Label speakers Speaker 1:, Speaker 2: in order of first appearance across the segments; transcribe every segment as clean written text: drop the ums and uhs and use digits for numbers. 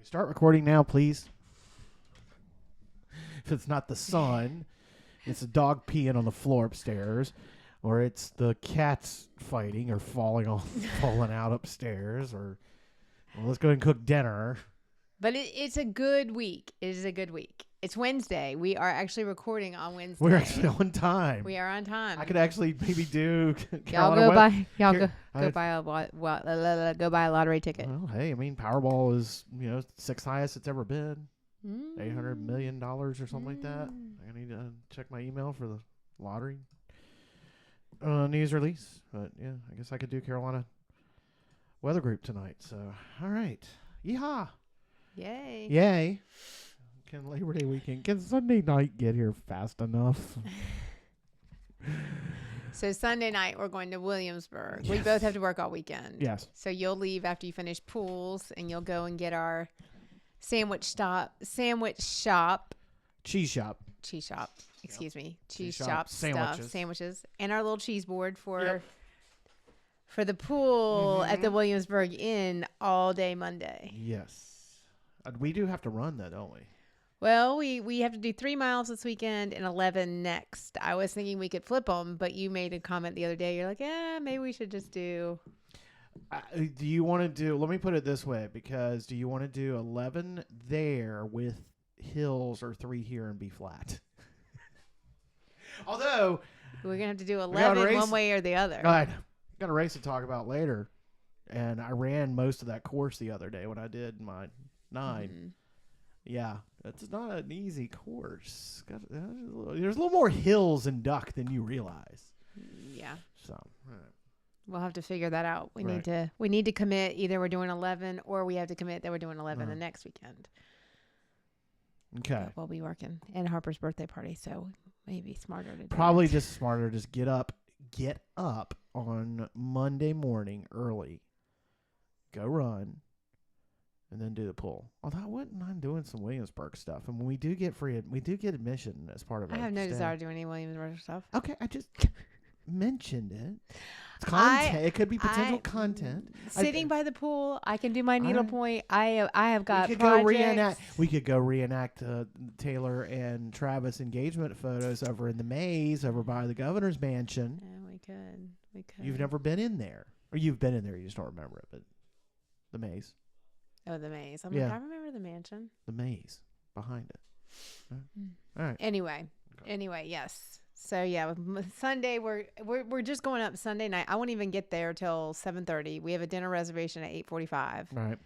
Speaker 1: Start recording now, please. If it's not the sun, it's a dog peeing on the floor upstairs, or it's the cats fighting or falling out upstairs, or let's go ahead and cook dinner.
Speaker 2: But it's a good week. It is a good week. It's Wednesday. We are actually recording on Wednesday.
Speaker 1: We're actually on time.
Speaker 2: We are on time.
Speaker 1: I could actually maybe do.
Speaker 2: Y'all go buy a lottery ticket.
Speaker 1: Well, hey, I mean, Powerball is sixth highest it's ever been. $800 million or something like that. I need to check my email for the lottery news release. But yeah, I guess I could do Carolina weather group tonight. So all right, yeehaw, yay! Can Labor Day weekend, can Sunday night get here fast enough?
Speaker 2: So Sunday night we're going to Williamsburg.
Speaker 1: Yes.
Speaker 2: We both have to work all weekend.
Speaker 1: Yes.
Speaker 2: So you'll leave after you finish pools, and you'll go and get our cheese shop, sandwiches, and our little cheese board for the pool at the Williamsburg Inn all day Monday.
Speaker 1: Yes. We do have to run that, don't we?
Speaker 2: Well, we have to do 3 miles this weekend and 11 next. I was thinking we could flip them, but you made a comment the other day. You're like, maybe we should just do.
Speaker 1: Do you want to do, let me put it this way, because do you want to do 11 there with hills or 3 here and be flat? Although
Speaker 2: we're going to have to do 11 one way or the other.
Speaker 1: I got a race to talk about later, and I ran most of that course the other day when I did my 9. Mm-hmm. Yeah, it's not an easy course. There's a little more hills and duck than you realize.
Speaker 2: Yeah.
Speaker 1: So, all right.
Speaker 2: We'll have to figure that out. We need to commit. Either we're doing 11 or we have to commit that we're doing 11 the next weekend.
Speaker 1: Okay.
Speaker 2: But we'll be working. And Harper's birthday party, so maybe smarter to do
Speaker 1: Probably
Speaker 2: that.
Speaker 1: just smarter. Just get up on Monday morning early. Go run. And then do the pool. Although I wouldn't mind doing some Williamsburg stuff. And when we do get admission as part of it.
Speaker 2: I have no desire to do any Williamsburg stuff.
Speaker 1: Okay, I just mentioned it. It's content. It could be potential content.
Speaker 2: Sitting by the pool, I can do my needlepoint. I have got projects.
Speaker 1: We could go reenact Taylor and Travis engagement photos over in the maze over by the governor's mansion.
Speaker 2: Yeah, we could.
Speaker 1: You've never been in there. Or you've been in there, you just don't remember it. But the maze.
Speaker 2: Oh, the maze. Like, I remember the mansion.
Speaker 1: The maze behind it. All right.
Speaker 2: Anyway, yes. So yeah, Sunday we're just going up Sunday night. I won't even get there till 7:30. We have a dinner reservation at 8:45.
Speaker 1: Right.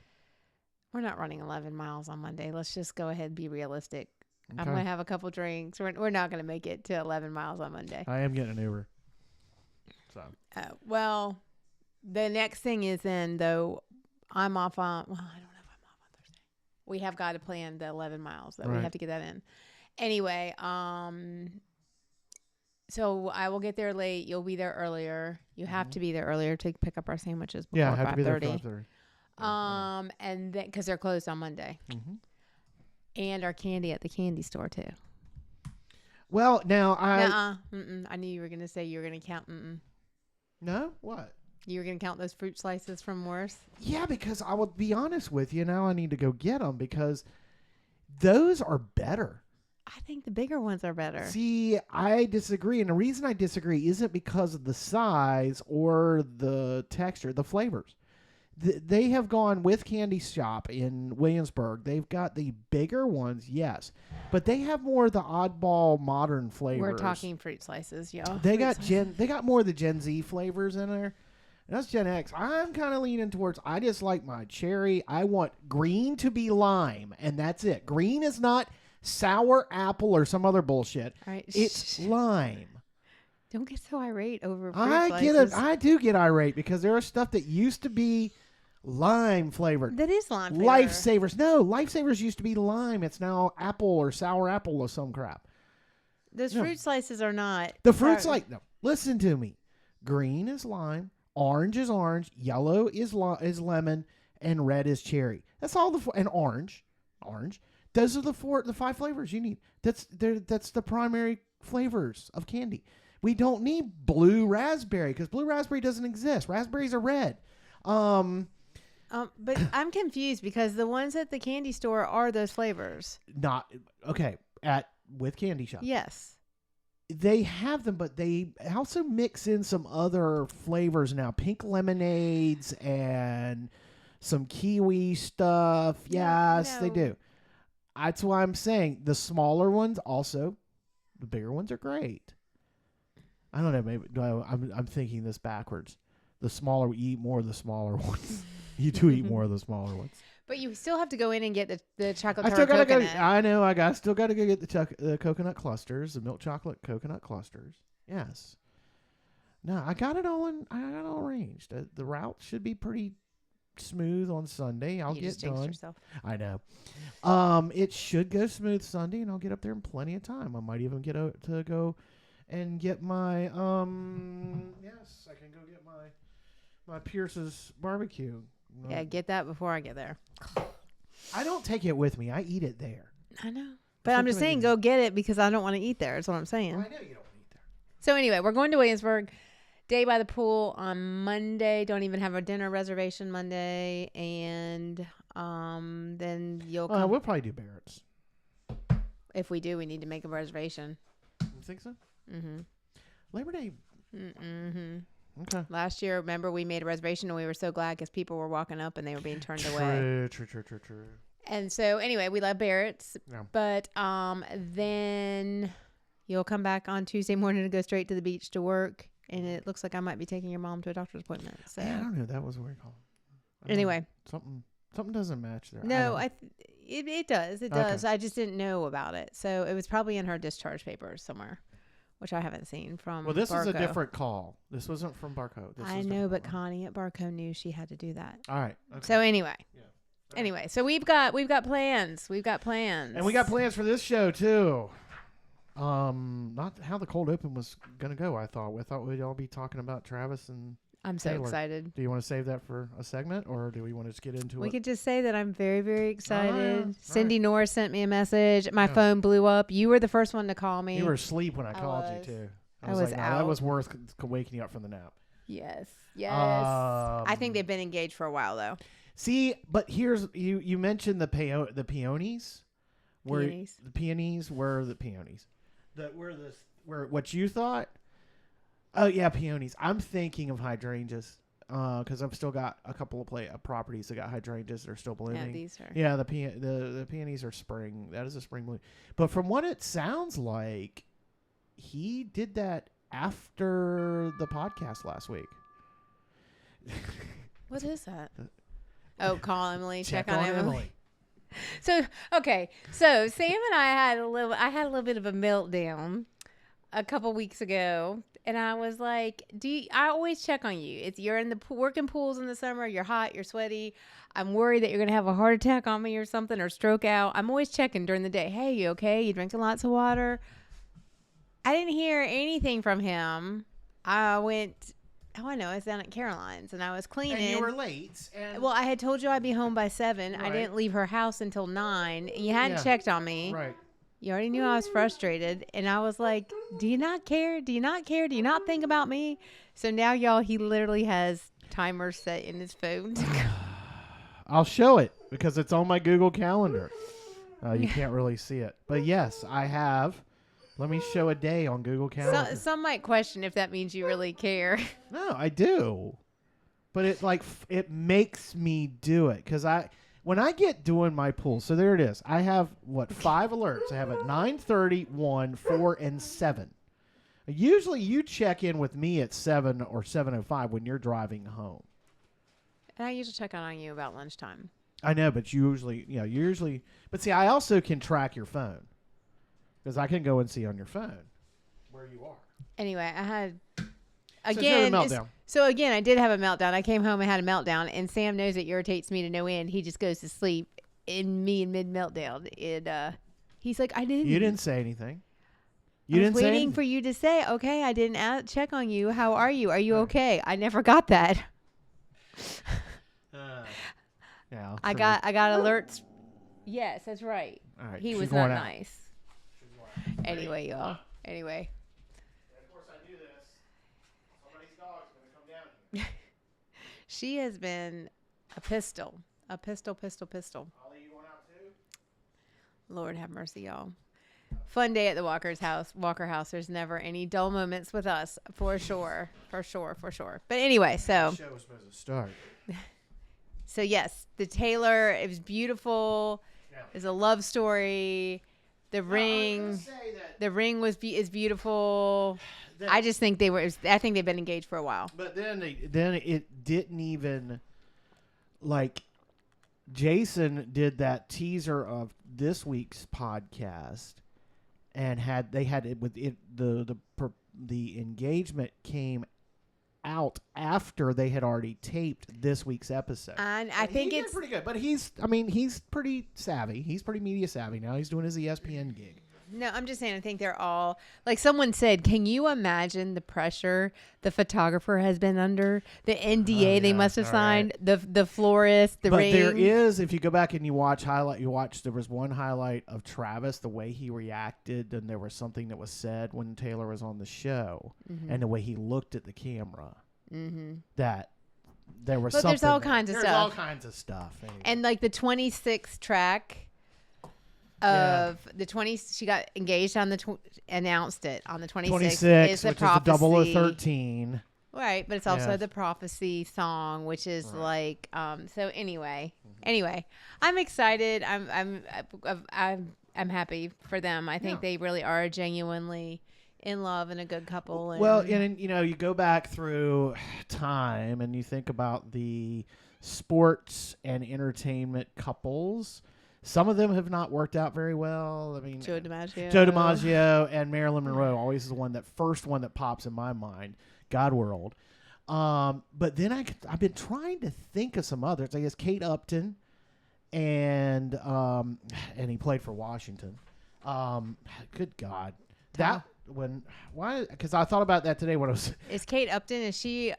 Speaker 2: We're not running 11 miles on Monday. Let's just go ahead and be realistic.
Speaker 1: Okay.
Speaker 2: I'm gonna have a couple drinks. We're not gonna make it to 11 miles on Monday.
Speaker 1: I am getting an Uber. So.
Speaker 2: Well, the next thing is then though I'm off on. Well, I don't know if I'm off on Thursday. We have got to plan the 11 miles. We have to get that in. Anyway, so I will get there late. You'll be there earlier. You have to be there earlier to pick up our sandwiches before 5:30.
Speaker 1: Yeah, I have to be there for 5:30.
Speaker 2: And then because they're closed on Monday, and our candy at the candy store too.
Speaker 1: Well, now
Speaker 2: I knew you were gonna say you were gonna count.
Speaker 1: No, what?
Speaker 2: You were gonna count those fruit slices from Morris?
Speaker 1: Yeah, because I will be honest with you. Now I need to go get them because those are better.
Speaker 2: I think the bigger ones are better.
Speaker 1: See, I disagree. And the reason I disagree isn't because of the size or the texture, the flavors. They have gone with Candy Shop in Williamsburg. They've got the bigger ones, yes. But they have more of the oddball modern flavors.
Speaker 2: We're talking fruit slices, y'all.
Speaker 1: They got more of the Gen Z flavors in there. And that's Gen X. I'm kind of leaning towards, I just like my cherry. I want green to be lime, and that's it. Green is not sour apple or some other bullshit.
Speaker 2: All right.
Speaker 1: It's lime.
Speaker 2: Don't get so irate over fruit slices.
Speaker 1: I do get irate because there are stuff that used to be lime flavored.
Speaker 2: That is lime flavored.
Speaker 1: Lifesavers. No, Lifesavers used to be lime. It's now apple or sour apple or some crap.
Speaker 2: Those fruit slices are not.
Speaker 1: The fruit's like, no, listen to me. Green is lime. Orange is orange, yellow is lemon, and red is cherry. That's all and orange. Those are the 5 flavors you need. That's the primary flavors of candy. We don't need blue raspberry because blue raspberry doesn't exist. Raspberries are red.
Speaker 2: But I'm confused because the ones at the candy store are those flavors.
Speaker 1: Not okay with candy shop.
Speaker 2: Yes.
Speaker 1: They have them, but they also mix in some other flavors now. Pink lemonades and some kiwi stuff. Yes, they do. That's why I'm saying the smaller ones also. The bigger ones are great. I don't know. Maybe I'm thinking this backwards. The smaller we eat more of the smaller ones. You do eat more of the smaller ones.
Speaker 2: But you still have to go in and get the chocolate.
Speaker 1: I still gotta go. I know. I still gotta go get the coconut clusters, the milk chocolate coconut clusters. Yes. No, I got it all arranged. The route should be pretty smooth on Sunday. I'll get done.
Speaker 2: Yourself.
Speaker 1: I know. It should go smooth Sunday, and I'll get up there in plenty of time. I might even get to go and get my Yes, I can go get my Pierce's barbecue.
Speaker 2: Yeah, get that before I get there.
Speaker 1: I don't take it with me. I eat it there.
Speaker 2: I know. But I'm just saying, go get it because I don't want to eat there. That's what I'm saying.
Speaker 1: Well, I know you don't want to eat there.
Speaker 2: So anyway, we're going to Williamsburg. Day by the pool on Monday. Don't even have a dinner reservation Monday. And then you'll come.
Speaker 1: We'll probably do Barrett's.
Speaker 2: If we do, we need to make a reservation.
Speaker 1: You think so?
Speaker 2: Mm-hmm.
Speaker 1: Labor Day.
Speaker 2: Mm-hmm.
Speaker 1: Okay.
Speaker 2: Last year, remember, we made a reservation and we were so glad because people were walking up and they were being turned away.
Speaker 1: True.
Speaker 2: And so, anyway, we love Barrett's.
Speaker 1: Yeah.
Speaker 2: But then you'll come back on Tuesday morning to go straight to the beach to work. And it looks like I might be taking your mom to a doctor's appointment. So
Speaker 1: yeah, I don't know. That was what we call it.
Speaker 2: Anyway.
Speaker 1: Something doesn't match there.
Speaker 2: No, it does. It does. I just didn't know about it. So it was probably in her discharge papers somewhere, which I haven't seen from
Speaker 1: Well, this
Speaker 2: Barco.
Speaker 1: is a different call. This wasn't from Barco.
Speaker 2: I know, but Connie at Barco knew she had to do that.
Speaker 1: All right. Okay.
Speaker 2: So anyway.
Speaker 1: Yeah.
Speaker 2: Anyway, so we've got plans. We've got plans.
Speaker 1: And we got plans for this show too. Not how the cold open was gonna go. I thought we'd all be talking about Travis and
Speaker 2: I'm so
Speaker 1: Taylor.
Speaker 2: excited.
Speaker 1: Do you want to save that for a segment, or do we want to just get into it?
Speaker 2: We could just say that I'm very, very excited.
Speaker 1: Yeah.
Speaker 2: Cindy Norris sent me a message. My phone blew up. You were the first one to call me.
Speaker 1: You were asleep when I called you too.
Speaker 2: I was
Speaker 1: like, no,
Speaker 2: out.
Speaker 1: that was worth waking you up from the nap.
Speaker 2: Yes. I think they've been engaged for a while though.
Speaker 1: See, but here's you mentioned the peonies. The peonies were the peonies. Where what you thought? Oh yeah, peonies. I'm thinking of hydrangeas because I've still got a couple of properties that got hydrangeas that are still blooming.
Speaker 2: Yeah, these are.
Speaker 1: Yeah, the peonies are spring. That is a spring bloom. But from what it sounds like, he did that after the podcast last week.
Speaker 2: What is that? Oh, call Emily. Check on Emily.
Speaker 1: Emily.
Speaker 2: So okay, so Sam and I had a little bit of a meltdown a couple weeks ago, and I was like, I always check on you. You're in the working pools in the summer. You're hot. You're sweaty. I'm worried that you're gonna have a heart attack on me or something or stroke out. I'm always checking during the day. Hey, you okay? You drinking lots of water? I didn't hear anything from him. I went. Oh, I know. I was down at Caroline's and I was cleaning.
Speaker 1: And you were late.
Speaker 2: Well, I had told you I'd be home by 7.
Speaker 1: Right.
Speaker 2: I didn't leave her house until 9. And you hadn't checked on me.
Speaker 1: Right.
Speaker 2: You already knew I was frustrated. And I was like, do you not care? Do you not care? Do you not think about me? So now, y'all, he literally has timers set in his phone.
Speaker 1: I'll show it because it's on my Google Calendar. You can't really see it. But yes, I have. Let me show a day on Google Calendar.
Speaker 2: Some might question if that means you really care.
Speaker 1: No, I do. But it makes me do it because when I get doing my pool, so there it is. I have 5 alerts. I have at 9:30, 1, 4, and 7. Usually you check in with me at 7 or 7:05 when you're driving home.
Speaker 2: And I usually check on you about lunchtime.
Speaker 1: I know, but usually, but see, I also can track your phone. Because I can go and see on your phone where you are.
Speaker 2: Anyway, I had
Speaker 1: meltdown.
Speaker 2: So again, I did have a meltdown. I came home and had a meltdown, and Sam knows it irritates me to no end. He just goes to sleep in mid meltdown. And he's like, I didn't.
Speaker 1: You didn't say anything.
Speaker 2: I was waiting for you to say, okay, I didn't check on you. How are you? Are you okay? I never got that.
Speaker 1: Yeah.
Speaker 2: I got alerts. Yes, that's right.
Speaker 1: All right.
Speaker 2: He was not nice. Anyway, y'all. Anyway.
Speaker 1: And of course, I knew this. Somebody's dog's going to come down here.
Speaker 2: She has been A pistol. A pistol.
Speaker 1: I'll leave you one out too.
Speaker 2: Lord have mercy, y'all. Fun day at the Walker House. There's never any dull moments with us, for sure. But anyway, so.
Speaker 1: The show was supposed to start.
Speaker 2: So yes, the Taylor. It was beautiful.
Speaker 1: Yeah.
Speaker 2: It's a love story. The ring. The ring is beautiful. I just think they were. I think they've been engaged for a while.
Speaker 1: But then it didn't even like. Jason did that teaser of this week's podcast, and they had it with it. The engagement came out after they had already taped this week's episode.
Speaker 2: And I think
Speaker 1: it's pretty good. But he's pretty savvy. He's pretty media savvy now. He's doing his ESPN gig.
Speaker 2: No, I'm just saying, I think they're all, like someone said, can you imagine the pressure the photographer has been under? The NDA they must have signed, the florist, the ring. But
Speaker 1: there is, if you go back and you watch, there was one highlight of Travis, the way he reacted, and there was something that was said when Taylor was on the show, and the way he looked at the camera, that there was something.
Speaker 2: There's all kinds of stuff.
Speaker 1: There's all kinds of stuff. Anyway.
Speaker 2: And like the 26th track of the 20, she got engaged on announced it on the 26th.
Speaker 1: 26,
Speaker 2: is the
Speaker 1: which
Speaker 2: prophecy.
Speaker 1: is the double 13.
Speaker 2: Right, but it's also the prophecy song, which is like, so anyway, I'm excited. I'm happy for them. I think they really are genuinely in love and a good couple.
Speaker 1: Well, and you go back through time and you think about the sports and entertainment couples. Some of them have not worked out very well. I mean, Joe DiMaggio and Marilyn Monroe always is the first one that pops in my mind. God World. But then I've been trying to think of some others. I guess Kate Upton, and he played for Washington. Good God, because I thought about that today when I was.
Speaker 2: Is Kate Upton? Is she?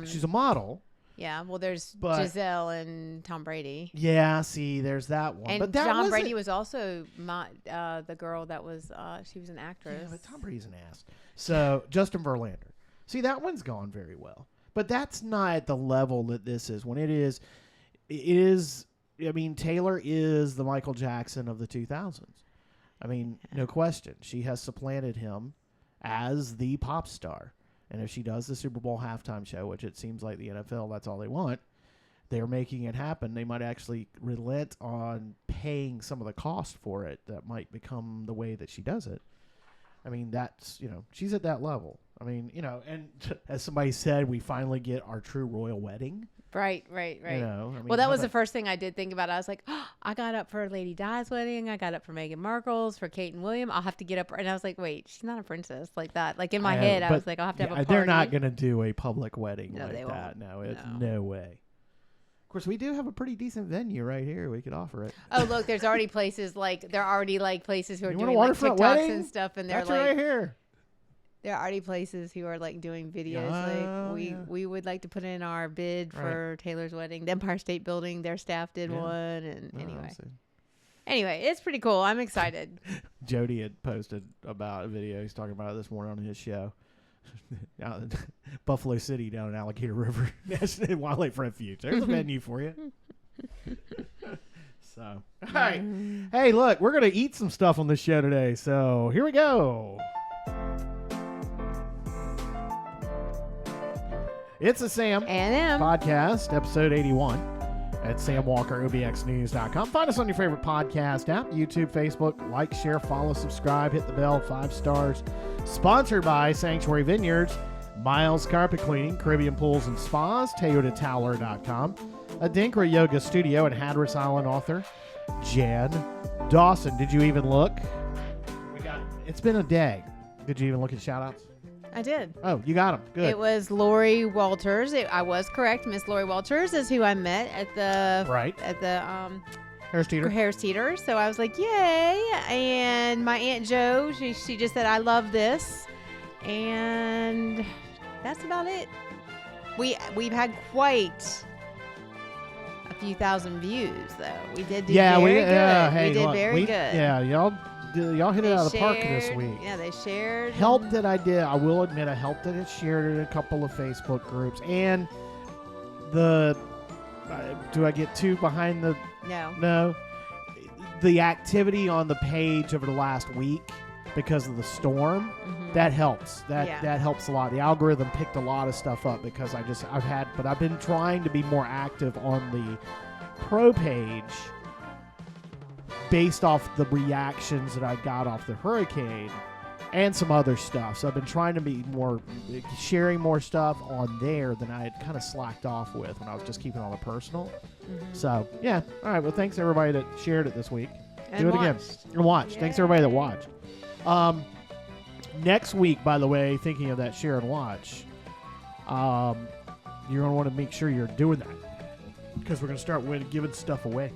Speaker 1: She's a model.
Speaker 2: Yeah, well, there's Giselle and Tom Brady.
Speaker 1: Yeah, see, there's that one.
Speaker 2: And
Speaker 1: but that
Speaker 2: Tom Brady was also the girl that was, she was an actress.
Speaker 1: Yeah, but Tom Brady's an ass. So, Justin Verlander. See, that one's gone very well. But that's not at the level that this is. When it is, I mean, Taylor is the Michael Jackson of the 2000s. I mean, no question. She has supplanted him as the pop star. And if she does the Super Bowl halftime show, which it seems like the NFL, that's all they want, they're making it happen. They might actually relent on paying some of the cost for it. That might become the way that she does it. I mean, that's, she's at that level. I mean, and as somebody said, we finally get our true royal wedding.
Speaker 2: Right. Well, that was the first thing I did think about. I was like, I got up for Lady Di's wedding. I got up for Meghan Markle's, for Kate and William. I'll have to get up. And I was like, wait, she's not a princess like that. Like in my head, I was like, I'll have to have a party.
Speaker 1: They're not going to do a public wedding like that.
Speaker 2: Won't.
Speaker 1: No, it's no way. Of course, we do have a pretty decent venue right here. We could offer it.
Speaker 2: Oh, look, there's already places who are doing
Speaker 1: like
Speaker 2: TikToks
Speaker 1: wedding?
Speaker 2: and stuff. And they're
Speaker 1: That's
Speaker 2: like,
Speaker 1: right here.
Speaker 2: There are already places who are like doing videos. We would like to put in our bid for Taylor's wedding. The Empire State Building, their staff did one. And anyway, it's pretty cool. I'm excited.
Speaker 1: Jody had posted about a video. He's talking about it this morning on his show. Buffalo City down in Alligator River National Wildlife Refuge. There's a venue for you. So, all right. Hey, look, we're going to eat some stuff on this show today. So here we go. It's a Sam
Speaker 2: and M
Speaker 1: podcast, episode 81 at samwalkerobxnews.com. Find us on your favorite podcast app, YouTube, Facebook. Like, share, follow, subscribe, hit the bell, 5 stars. Sponsored by Sanctuary Vineyards, Miles Carpet Cleaning, Caribbean Pools and Spas, ToyotaTowler.com, Adinkra Yoga Studio, and Hatteras Island author Jan Dawson. Did you even look? It's been a day. Did you even look at shout-outs?
Speaker 2: I did.
Speaker 1: Oh, you got them. Good.
Speaker 2: It was Lori Walters. I was correct. Miss Lori Walters is who I met at the Harris Teeter. So I was like, yay. And my Aunt Jo, she just said, I love this. And that's about it. We've had quite a few thousand views, though. We did do very good.
Speaker 1: Hey,
Speaker 2: we did
Speaker 1: look,
Speaker 2: very good.
Speaker 1: Yeah, y'all hit it out of the park this week.
Speaker 2: Yeah, they shared.
Speaker 1: Help that I did. I will admit, I helped that it shared it in a couple of Facebook groups. And the do I get too behind the?
Speaker 2: No.
Speaker 1: No. The activity on the page over the last week because of the storm, that helps. That helps a lot. The algorithm picked a lot of stuff up because I've been trying to be more active on the pro page based off the reactions that I got off the hurricane and some other stuff. So I've been trying to be sharing more stuff on there than I had kind of slacked off with when I was just keeping all the personal. So, yeah. All right. Well, thanks everybody that shared it this week.
Speaker 2: And
Speaker 1: do it again. And watch.
Speaker 2: Yay.
Speaker 1: Thanks everybody that watched. Next week, by the way, thinking of that share and watch, you're going to want to make sure you're doing that because we're going to start giving stuff away.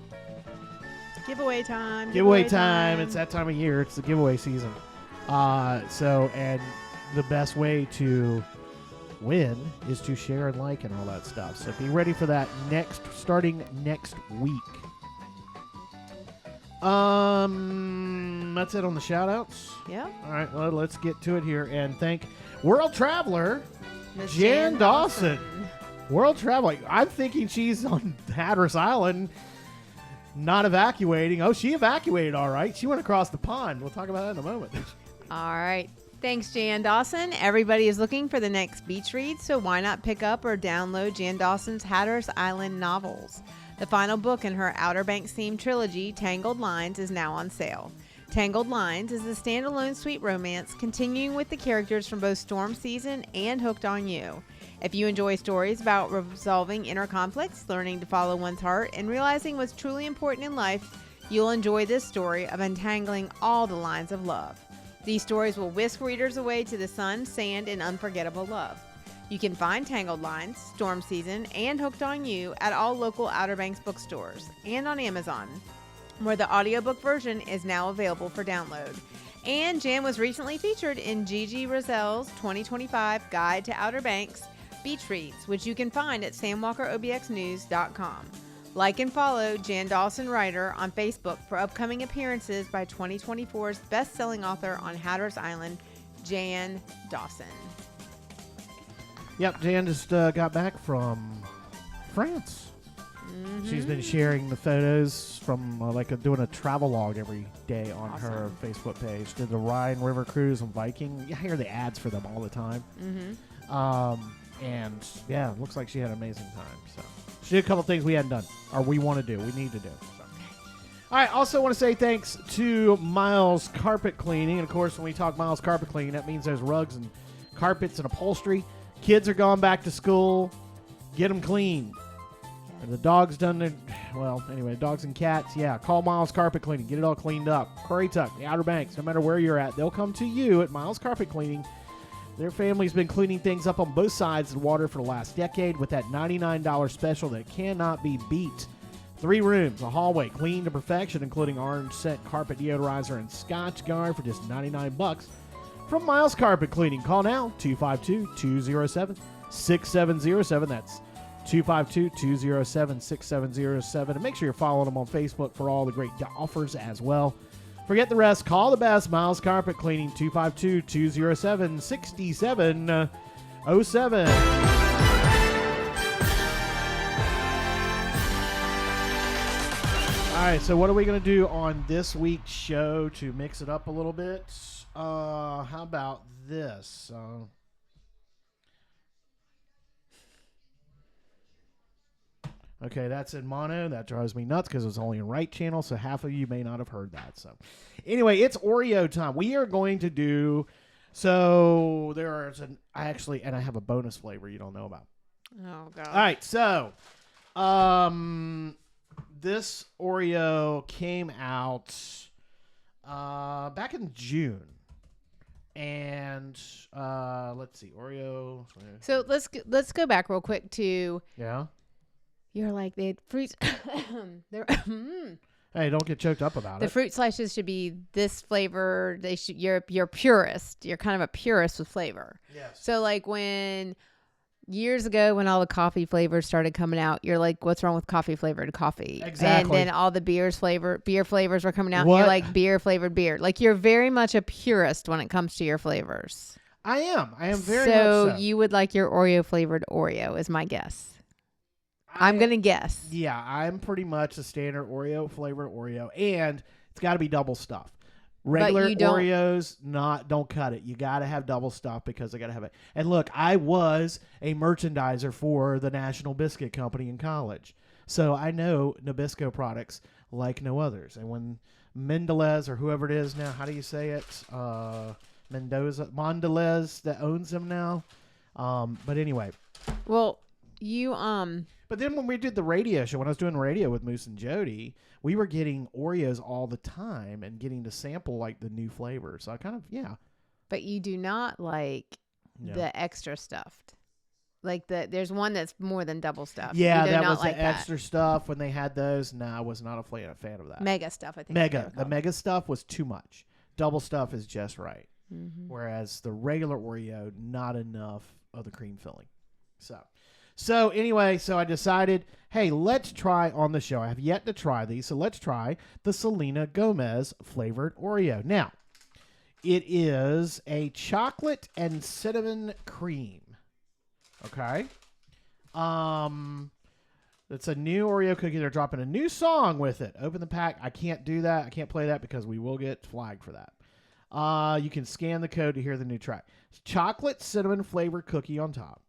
Speaker 2: Giveaway time.
Speaker 1: Giveaway time. It's that time of year. It's the giveaway season. And the best way to win is to share and like and all that stuff. So be ready for that starting next week. That's it on the shout outs.
Speaker 2: Yeah.
Speaker 1: All right, well, let's get to it here and thank World Traveler
Speaker 2: Miss
Speaker 1: Jan Dawson. World Traveler. I'm thinking she's on Hatteras Island not evacuating. Oh, she evacuated all right. She went across the pond. We'll talk about that in a moment.
Speaker 2: All right. Thanks, Jan Dawson. Everybody is looking for the next beach read, so why not pick up or download Jan Dawson's Hatteras Island novels? The final book in her Outer Banks themed trilogy, Tangled Lines, is now on sale. Tangled Lines is a standalone sweet romance continuing with the characters from both Storm Season and Hooked on You. If you enjoy stories about resolving inner conflicts, learning to follow one's heart, and realizing what's truly important in life, you'll enjoy this story of untangling all the lines of love. These stories will whisk readers away to the sun, sand, and unforgettable love. You can find Tangled Lines, Storm Season, and Hooked on You at all local Outer Banks bookstores and on Amazon, where the audiobook version is now available for download. And Jan was recently featured in Gigi Rozelle's 2025 Guide to Outer Banks Beach Reads, which you can find at samwalkerobxnews.com. Like and follow Jan Dawson Writer on Facebook for upcoming appearances by 2024's best-selling author on Hatteras Island, Jan Dawson.
Speaker 1: Yep, Jan just got back from France. She's been sharing the photos from doing a travel log every day on her Facebook page. Did the Rhine River cruise on Viking. You hear the ads for them all the time. And yeah, it looks like she had an amazing time. So she did a couple things we hadn't done, or we want to do, we need to do. So. All right, also want to say thanks to Miles Carpet Cleaning. And of course, when we talk Miles Carpet Cleaning, that means there's rugs and carpets and upholstery. Kids are going back to school. Get them clean. And the dog's done their, dogs and cats, call Miles Carpet Cleaning. Get it all cleaned up. Currituck, the Outer Banks, no matter where you're at, they'll come to you at Miles Carpet Cleaning. Their family's been cleaning things up on both sides of the water for the last decade with that $99 special that cannot be beat. 3 rooms, a hallway, clean to perfection, including orange scent carpet deodorizer and Scotch Guard for just $99. From Miles Carpet Cleaning, call now, 252-207-6707. That's 252-207-6707. And make sure you're following them on Facebook for all the great offers as well. Forget the rest. Call the best. Miles Carpet Cleaning, 252-207-6707. All right, so what are we going to do on this week's show to mix it up a little bit? How about this? Okay, that's in mono. That drives me nuts because it's only in right channel, so half of you may not have heard that. So, anyway, it's Oreo time. We are going to do. So there's and I have a bonus flavor you don't know about.
Speaker 2: Oh God!
Speaker 1: All right, so this Oreo came out back in June. And let's see, Oreo.
Speaker 2: So let's go back real quick to You're like the fruits.
Speaker 1: Hey, don't get choked up about it.
Speaker 2: The fruit slices should be this flavor. You're purist. You're kind of a purist with flavor.
Speaker 1: Yes.
Speaker 2: So like when years ago when all the coffee flavors started coming out, you're like, what's wrong with coffee flavored coffee?
Speaker 1: Exactly.
Speaker 2: And then all the beer flavors were coming out.
Speaker 1: What?
Speaker 2: And you're like beer flavored beer. Like you're very much a purist when it comes to your flavors.
Speaker 1: I am very much
Speaker 2: so.
Speaker 1: So
Speaker 2: You would like your Oreo flavored Oreo is my guess. I'm going to guess.
Speaker 1: Yeah, I'm pretty much a standard Oreo flavored Oreo, and it's got to be double stuffed. Regular Oreos, don't cut it. You got to have double stuff because I got to have it. And look, I was a merchandiser for the National Biscuit Company in college, so I know Nabisco products like no others. And when Mondelez or whoever it is now, how do you say it? Mondelez that owns them now. But anyway.
Speaker 2: Well,
Speaker 1: But then when we did the radio show, when I was doing radio with Moose and Jody, we were getting Oreos all the time and getting to sample like the new flavors. So I kind of, yeah.
Speaker 2: But you do not like the extra stuffed. Like there's one that's more than double stuffed.
Speaker 1: Yeah, that was like the extra stuff when they had those. No, I was not a fan of that.
Speaker 2: Mega stuff, I think.
Speaker 1: The mega stuff was too much. Double stuff is just right. Mm-hmm. Whereas the regular Oreo, not enough of the cream filling. So anyway, I decided, hey, let's try on the show. I have yet to try these, so let's try the Selena Gomez flavored Oreo. Now, it is a chocolate and cinnamon cream. Okay? It's a new Oreo cookie. They're dropping a new song with it. Open the pack. I can't do that. I can't play that because we will get flagged for that. You can scan the code to hear the new track. Chocolate cinnamon flavored cookie on top.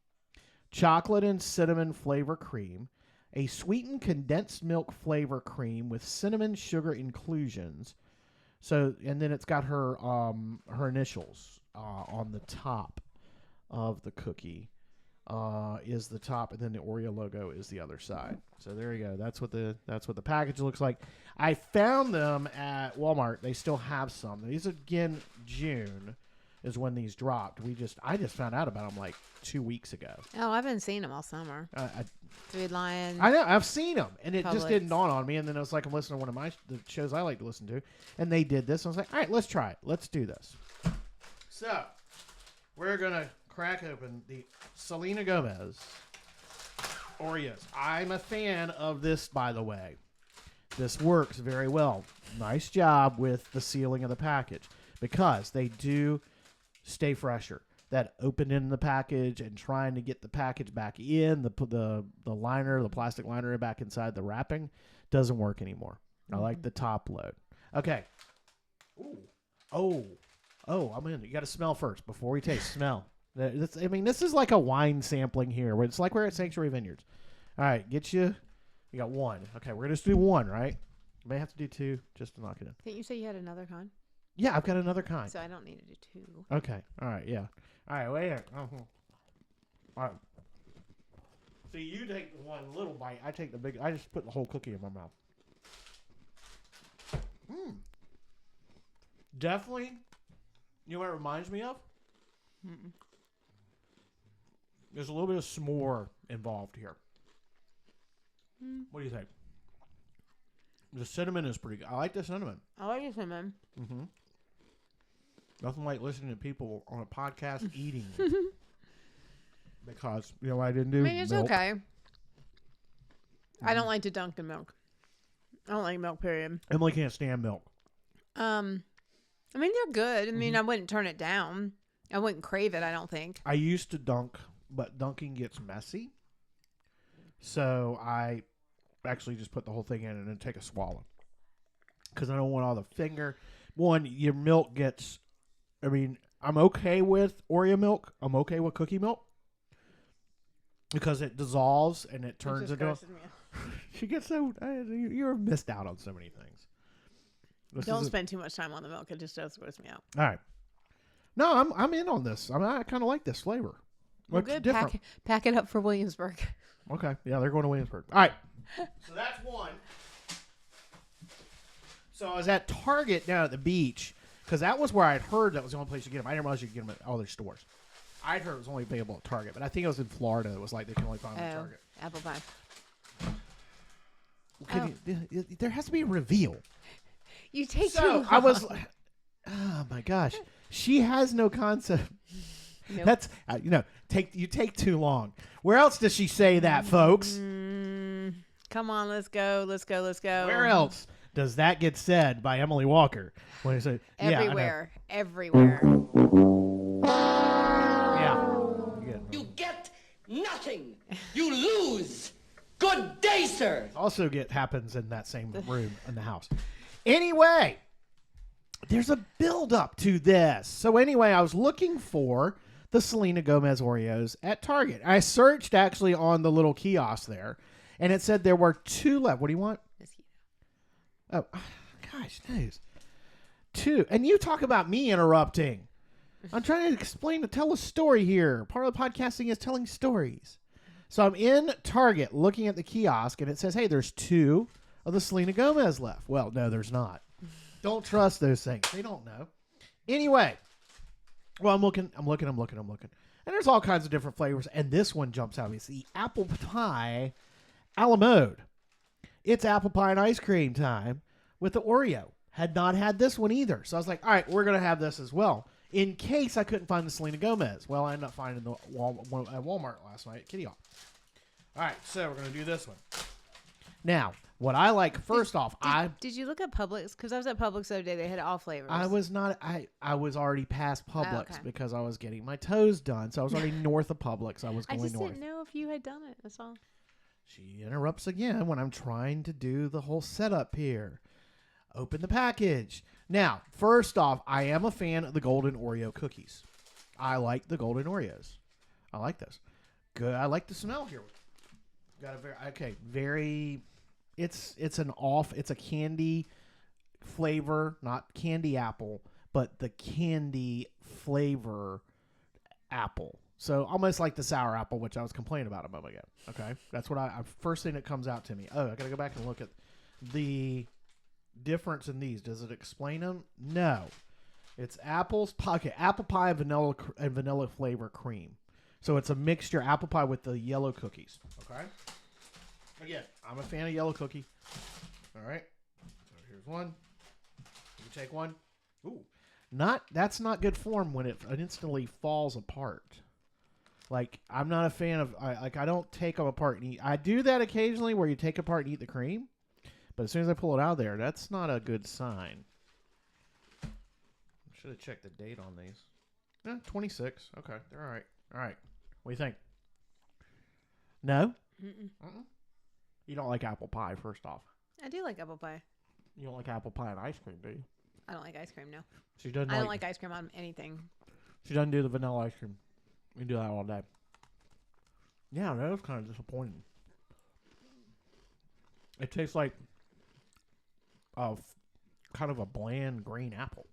Speaker 1: Chocolate and cinnamon flavor cream, a sweetened condensed milk flavor cream with cinnamon sugar inclusions. So, and then it's got her initials on the top of the cookie is the top, and then the Oreo logo is the other side. So there you go. That's what the package looks like. I found them at Walmart. They still have some. These again June is when these dropped. I just found out about them like 2 weeks ago.
Speaker 2: Oh, I've been seeing them all summer. Food Lion.
Speaker 1: I know, I've seen them, and it
Speaker 2: Publix.
Speaker 1: just didn't dawn on me. And then it was like I'm listening to one of the shows I like to listen to, and they did this. I was like, all right, let's try it. Let's do this. So we're gonna crack open the Selena Gomez Oreos. I'm a fan of this, by the way. This works very well. Nice job with the sealing of the package because they do stay fresher. That open in the package and trying to get the package back in, the liner, the plastic liner back inside the wrapping doesn't work anymore. I like the top load. Okay. Ooh. Oh, I'm in. You got to smell first before we taste. Smell. This is like a wine sampling here. It's like we're at Sanctuary Vineyards. All right, you got one. Okay, we're going to do one, right? You may have to do two just to knock it in.
Speaker 2: Didn't you say you had another kind?
Speaker 1: Yeah, I've got another kind.
Speaker 2: So I don't need to do two.
Speaker 1: Okay. All right, yeah. All right, wait here. All right. See, you take one little bite. I take the big. I just put the whole cookie in my mouth. Definitely. You know what it reminds me of? Mm-mm. There's a little bit of s'more involved here. What do you think? The cinnamon is pretty good. I like the cinnamon.
Speaker 2: I like the cinnamon.
Speaker 1: Mm-hmm. Nothing like listening to people on a podcast eating. Because, you know what I didn't do?
Speaker 2: I mean, it's milk. Okay. I don't like to dunk in milk. I don't like milk, period.
Speaker 1: Emily can't stand milk.
Speaker 2: I mean, they're good. I mean, I wouldn't turn it down. I wouldn't crave it, I don't think.
Speaker 1: I used to dunk, but dunking gets messy. So I actually just put the whole thing in and then take a swallow. Because I don't want all the finger. One, your milk gets... I mean, I'm okay with Oreo milk. I'm okay with cookie milk. Because it dissolves and it turns into... She gets so... You're missed out on so many things.
Speaker 2: Don't spend too much time on the milk. It just does gross me out.
Speaker 1: All right. No, I'm in on this. I kind of like this flavor.
Speaker 2: Well, good. Different. Pack it up for Williamsburg.
Speaker 1: Okay. Yeah, they're going to Williamsburg. All right. So that's one. So I was at Target down at the beach because that was where I'd heard that was the only place you get them. I didn't realize you could get them at all their stores. I'd heard it was only available at Target, but I think it was in Florida. It was like they can only find them at Target.
Speaker 2: Apple pie.
Speaker 1: There has to be a reveal.
Speaker 2: You take too long.
Speaker 1: I was like, oh my gosh. She has no concept. Nope. That's, you take too long. Where else does she say that, folks?
Speaker 2: Come on, let's go.
Speaker 1: Where else does that get said by Emily Walker? When say,
Speaker 2: everywhere. Everywhere.
Speaker 1: Yeah.
Speaker 3: You get nothing. You lose. Good Good day, sir.
Speaker 1: Also happens in that same room in the house. Anyway, there's a build up to this. So anyway, I was looking for the Selena Gomez Oreos at Target. I searched actually on the little kiosk there, and it said there were 2 left. What do you want? Oh, gosh, nice. 2. And you talk about me interrupting. I'm trying to tell a story here. Part of the podcasting is telling stories. So I'm in Target looking at the kiosk, and it says, hey, there's 2 of the Selena Gomez left. Well, no, there's not. Don't trust those things. They don't know. Anyway, well, I'm looking. And there's all kinds of different flavors, and this one jumps out at me. It's the apple pie a la mode. It's apple pie and ice cream time with the Oreo. Had not had this one either. So I was like, all right, we're going to have this as well. In case I couldn't find the Selena Gomez. Well, I ended up finding the at Walmart last night at Kitty Hawk. All right, so we're going to do this one. Now, what I like, first off,
Speaker 2: Did you look at Publix? Because I was at Publix the other day. They had all flavors.
Speaker 1: I was not. I was already past Publix because I was getting my toes done. So I was already north of Publix. I was going north.
Speaker 2: I just didn't know if you had done it. That's all.
Speaker 1: She interrupts again when I'm trying to do the whole setup here. Open the package. Now, first off, I am a fan of the golden Oreo cookies. I like the golden Oreos. I like this. Good. I like the smell here. Got a very. It's a candy flavor, not candy apple, but the candy flavor apple. So almost like the sour apple, which I was complaining about a moment ago. Okay, that's what first thing that comes out to me. Oh, I gotta go back and look at the difference in these. Does it explain them? No. It's apple pie and vanilla flavor cream. So it's a mixture apple pie with the yellow cookies. Okay. Again, I'm a fan of yellow cookie. All right. So here's one. You take one. Ooh. That's not good form when it instantly falls apart. Like, I'm not a fan of, I don't take them apart and eat. I do that occasionally where you take apart and eat the cream. But as soon as I pull it out of there, that's not a good sign. Should have checked the date on these. 26. Okay, they're all right. All right. What do you think? No? Mm-mm. You don't like apple pie, first off.
Speaker 2: I do like apple pie.
Speaker 1: You don't like apple pie and ice cream, do you?
Speaker 2: I don't like ice cream, no.
Speaker 1: I
Speaker 2: don't like ice cream on anything.
Speaker 1: She doesn't do the vanilla ice cream. We can do that all day. Yeah, that was kind of disappointing. It tastes like kind of a bland green apple.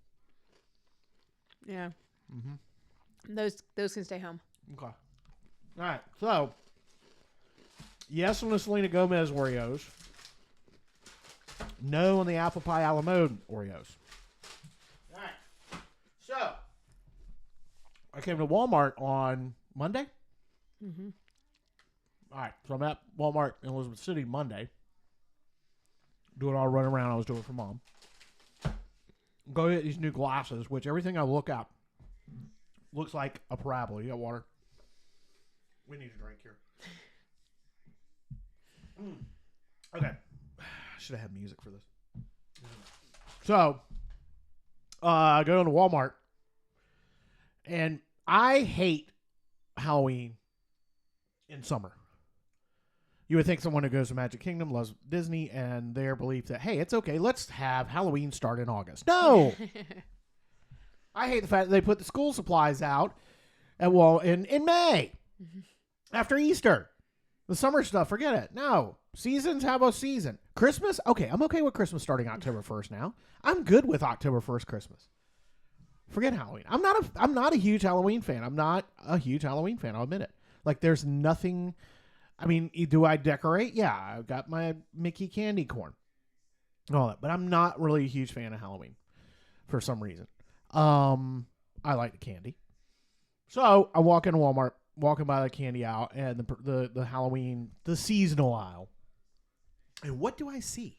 Speaker 2: Yeah. Mm-hmm. Those can stay home.
Speaker 1: Okay. All right. So, yes on the Selena Gomez Oreos. No on the apple pie a la mode Oreos. All right. So, I came to Walmart on Monday. Mm-hmm. All right. So, I'm at Walmart in Elizabeth City Monday. Doing all run around I was doing for Mom. Go get these new glasses, which everything I look at looks like a parabola. You got water? We need a drink here. Okay. Should have had music for this. So, I go to Walmart, and I hate Halloween in summer. You would think someone who goes to Magic Kingdom loves Disney and their belief that, hey, it's okay, let's have Halloween start in August. No! I hate the fact that they put the school supplies out in May. After Easter. The summer stuff, forget it. No. Seasons have a season. Christmas? Okay, I'm okay with Christmas starting October 1st now. I'm good with October 1st Christmas. Forget Halloween. I'm not a huge Halloween fan. I'll admit it. Like, there's nothing... I mean, do I decorate? Yeah, I've got my Mickey candy corn. All that. But I'm not really a huge fan of Halloween for some reason. I like the candy. So I walk into Walmart, walking by the candy aisle and the Halloween, the seasonal aisle. And what do I see?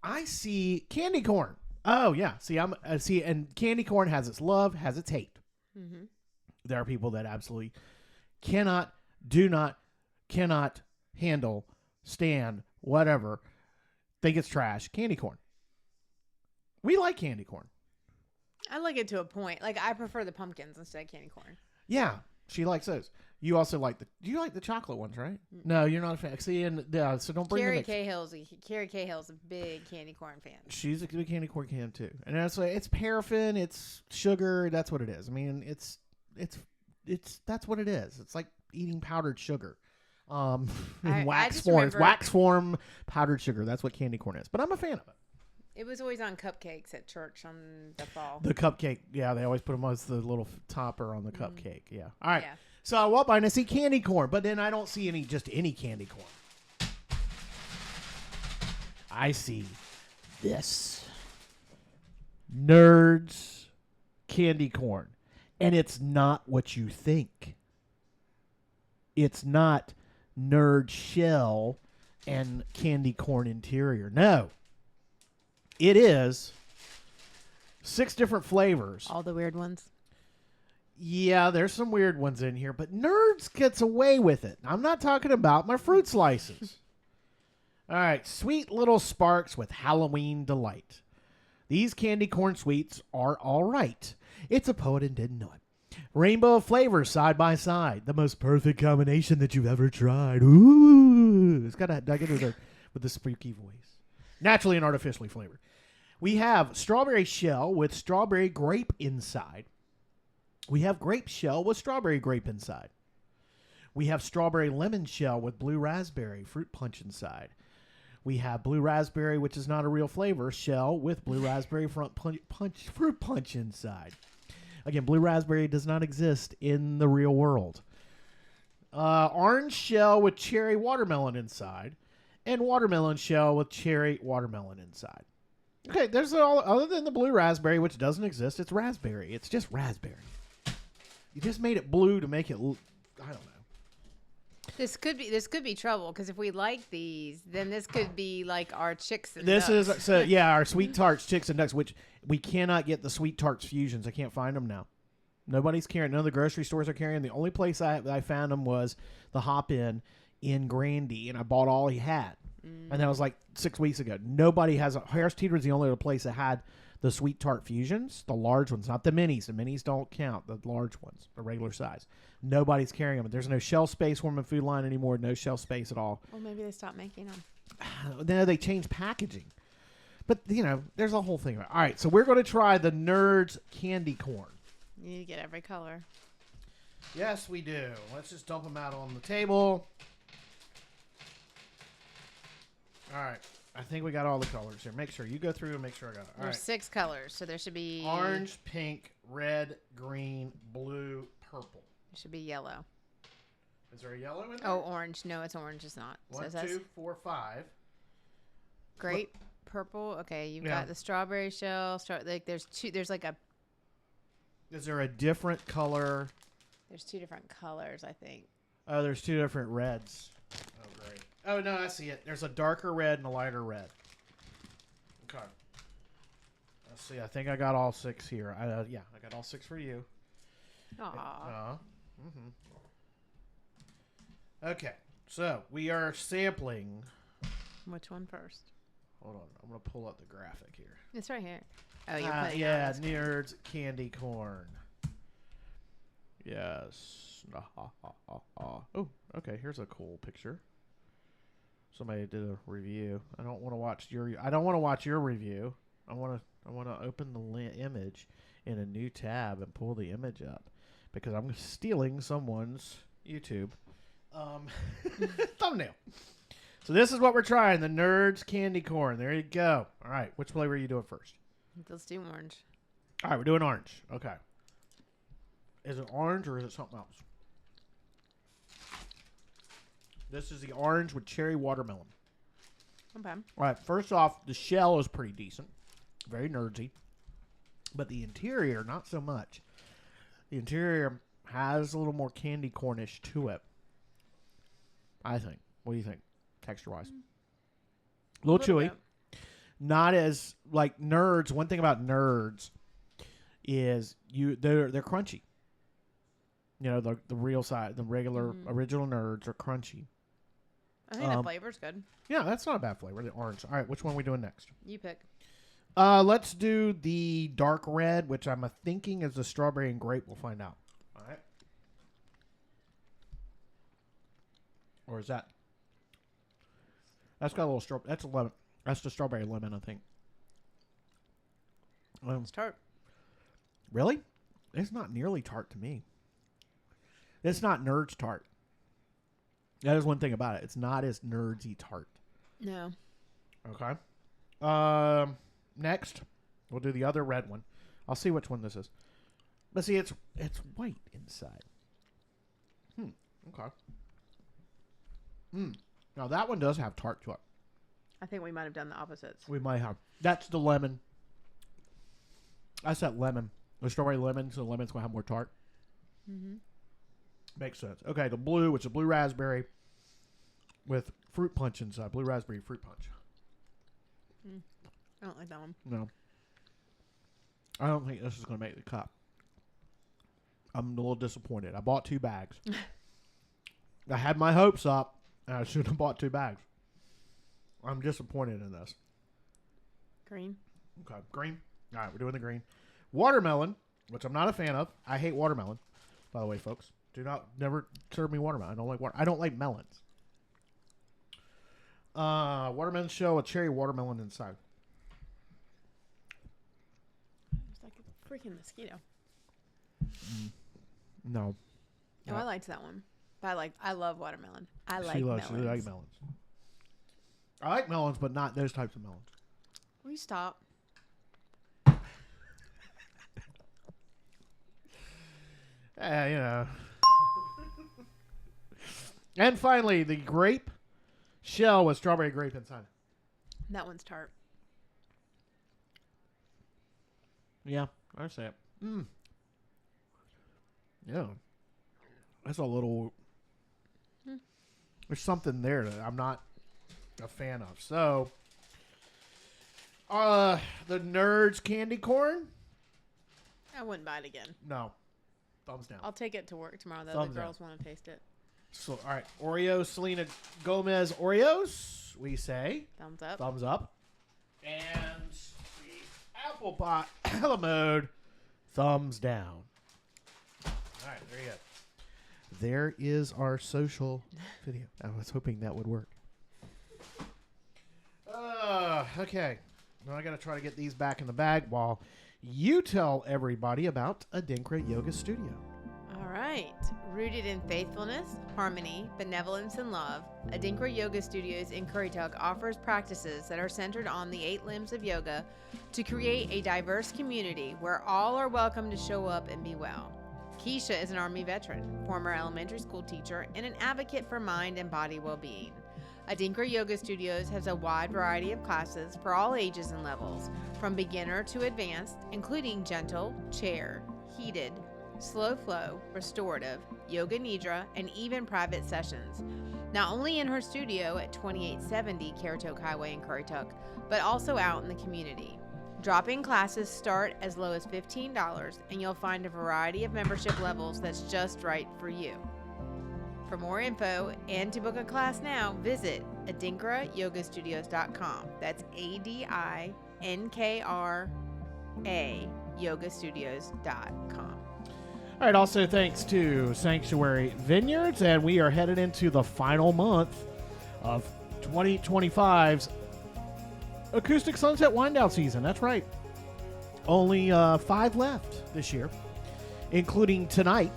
Speaker 1: I see candy corn. Oh, yeah. See, and candy corn has its love, has its hate. Mm-hmm. There are people that absolutely cannot handle, stand, whatever, think it's trash. Candy corn. We like candy corn.
Speaker 2: I like it to a point. Like, I prefer the pumpkins instead of candy corn.
Speaker 1: Yeah. She likes those. You also like do you like the chocolate ones, right? No, you're not a fan. See, so don't bring
Speaker 2: Carrie Cahill's a big candy corn fan.
Speaker 1: She's a big candy corn fan too, and that's like it's paraffin, it's sugar. That's what it is. I mean, it's that's what it is. It's like eating powdered sugar, in wax form. It's wax form powdered sugar. That's what candy corn is. But I'm a fan of it.
Speaker 2: It was always on cupcakes at church on the fall.
Speaker 1: The cupcake, yeah, they always put them as the little topper on the cupcake. Yeah. All right. Yeah. So I walk by and I see candy corn, but then I don't see any candy corn. I see this Nerds candy corn, and it's not what you think. It's not Nerd shell and candy corn interior. No. It is 6 different flavors.
Speaker 2: All the weird ones.
Speaker 1: Yeah, there's some weird ones in here, but Nerds gets away with it. I'm not talking about my fruit slices. All right, sweet little sparks with Halloween delight. These candy corn sweets are all right. It's a poet and didn't know it. Rainbow of flavors side by side. The most perfect combination that you've ever tried. Ooh. It's got to get it with the spooky voice. Naturally and artificially flavored. We have strawberry shell with strawberry grape inside. We have grape shell with strawberry grape inside. We have strawberry lemon shell with blue raspberry fruit punch inside. We have blue raspberry, which is not a real flavor, shell with blue raspberry fruit punch inside. Again, blue raspberry does not exist in the real world. Orange shell with cherry watermelon inside. And watermelon shell with cherry watermelon inside. Okay, there's all other than the blue raspberry, which doesn't exist. It's raspberry. It's just raspberry. You just made it blue to make it. I don't know.
Speaker 2: This could be trouble because if we like these, then this could be like our chicks and
Speaker 1: ducks.
Speaker 2: This
Speaker 1: is our sweet tarts, chicks and ducks, which we cannot get the sweet tarts fusions. I can't find them now. Nobody's carrying. None of the grocery stores are carrying. The only place I found them was the Hop In Grandy, and I bought all he had. And that was like 6 weeks ago. Nobody has Harris Teeter's the only other place that had the sweet tart fusions, the large ones, not the minis. The minis don't count. The large ones, the regular size. Nobody's carrying them. There's no shelf space for them in Food Line anymore. No shelf space at all.
Speaker 2: Well, maybe they stopped making them.
Speaker 1: No, they changed packaging. But there's a whole thing. All right, so we're going to try the Nerds candy corn.
Speaker 2: You need to get every color.
Speaker 1: Yes, we do. Let's just dump them out on the table. All right. I think we got all the colors here. Make sure. You go through and make sure I got it. All
Speaker 2: There's
Speaker 1: right.
Speaker 2: 6 colors, so there should be...
Speaker 1: Orange, pink, red, green, blue, purple.
Speaker 2: There should be yellow.
Speaker 1: Is there a yellow in there?
Speaker 2: Oh, orange. No, it's orange. It's not.
Speaker 1: 1, 2, 4, 5.
Speaker 2: Grape, purple. Okay, you've got the strawberry shell. There's 2. There's like a...
Speaker 1: Is there a different color?
Speaker 2: There's 2 different colors, I think.
Speaker 1: Oh, there's 2 different reds. Oh, great. Oh, no, I see it. There's a darker red and a lighter red. Okay. Let's see. I think I got all 6 here. I got all 6 for you.
Speaker 2: Aww.
Speaker 1: Okay. So, we are sampling.
Speaker 2: Which one first?
Speaker 1: Hold on. I'm going to pull up the graphic here.
Speaker 2: It's right here. Oh, you're putting
Speaker 1: Nerds candy corn. Yes. Oh, okay. Here's a cool picture. Somebody did a review. I don't want to watch your review. I want to open the image in a new tab and pull the image up because I'm stealing someone's YouTube thumbnail. So this is what we're trying, the Nerds candy corn. There you go. All right, which flavor are you doing first?
Speaker 2: Let's do orange.
Speaker 1: All right, we're doing orange. Okay. Is it orange or is it something else? This is the orange with cherry watermelon.
Speaker 2: Okay.
Speaker 1: All right, first off, the shell is pretty decent. Very nerdsy. But the interior, not so much. The interior has a little more candy cornish to it, I think. What do you think, texture-wise? A little chewy. Bit. Not as, like, Nerds. One thing about Nerds is they're crunchy. The real side, the regular original Nerds are crunchy.
Speaker 2: I think the flavor's good.
Speaker 1: Yeah, that's not a bad flavor. The orange. All right, which one are we doing next?
Speaker 2: You pick.
Speaker 1: Let's do the dark red, which I'm thinking is the strawberry and grape. We'll find out. All right. Or is that? That's got a little straw. That's a lemon. That's the strawberry lemon, I think.
Speaker 2: It's tart.
Speaker 1: Really? It's not nearly tart to me. It's not Nerds tart. That is one thing about it. It's not as nerdsy tart.
Speaker 2: No.
Speaker 1: Okay. Next, we'll do the other red one. I'll see which one this is. But see, it's white inside. Okay. Now that one does have tart to it.
Speaker 2: I think we might have done the opposites.
Speaker 1: We might have. That's the lemon. That's that lemon. The strawberry lemon, so the lemon's going to have more tart.
Speaker 2: Mm-hmm.
Speaker 1: Makes sense. Okay, the blue, which is blue raspberry with fruit punch inside. Blue raspberry fruit punch.
Speaker 2: I don't like that one.
Speaker 1: No. I don't think this is going to make the cut. I'm a little disappointed. I bought 2 bags. I had my hopes up, and I should have bought 2 bags. I'm disappointed in this.
Speaker 2: Green.
Speaker 1: Okay, green. All right, we're doing the green. Watermelon, which I'm not a fan of. I hate watermelon, by the way, folks. Never serve me watermelon. I don't like I don't like melons. Watermelon shell with cherry watermelon inside.
Speaker 2: It's like a freaking mosquito.
Speaker 1: No.
Speaker 2: Oh, I liked that one. But I love watermelon. I like
Speaker 1: She
Speaker 2: melons.
Speaker 1: likes melons. I like melons, but not those types of melons.
Speaker 2: Will you stop?
Speaker 1: You know. And finally, the grape shell with strawberry grape inside.
Speaker 2: That one's tart.
Speaker 1: Yeah, I say it. Yeah. That's a little... There's something there that I'm not a fan of. So, the Nerds candy corn?
Speaker 2: I wouldn't buy it again.
Speaker 1: No. Thumbs down.
Speaker 2: I'll take it to work tomorrow. The
Speaker 1: Thumbs
Speaker 2: other girls want to taste it.
Speaker 1: So, all right. Oreo, Selena Gomez Oreos, we say.
Speaker 2: Thumbs up.
Speaker 1: Thumbs up. And the apple pie a la mode, thumbs down. All right, there you go. There is our social video. I was hoping that would work. Okay. Now I got to try to get these back in the bag while you tell everybody about Adinkra Yoga Studio.
Speaker 2: All right. Rooted in faithfulness, harmony, benevolence, and love, Adinkra Yoga Studios in Currituck offers practices that are centered on the 8 limbs of yoga to create a diverse community where all are welcome to show up and be well. Keisha is an Army veteran, former elementary school teacher, and an advocate for mind and body well-being. Adinkra Yoga Studios has a wide variety of classes for all ages and levels, from beginner to advanced, including gentle, chair, heated, slow flow, restorative, yoga nidra, and even private sessions. Not only in her studio at 2870 Currituck Highway in Currituck, but also out in the community. Drop-in classes start as low as $15, and you'll find a variety of membership levels that's just right for you. For more info and to book a class now, visit adinkrayogastudios.com. That's ADINKRA yogastudios.com.
Speaker 1: All right, also thanks to Sanctuary Vineyards, and we are headed into the final month of 2025's Acoustic Sunset Wind-Down season. That's right. Only 5 left this year, including tonight.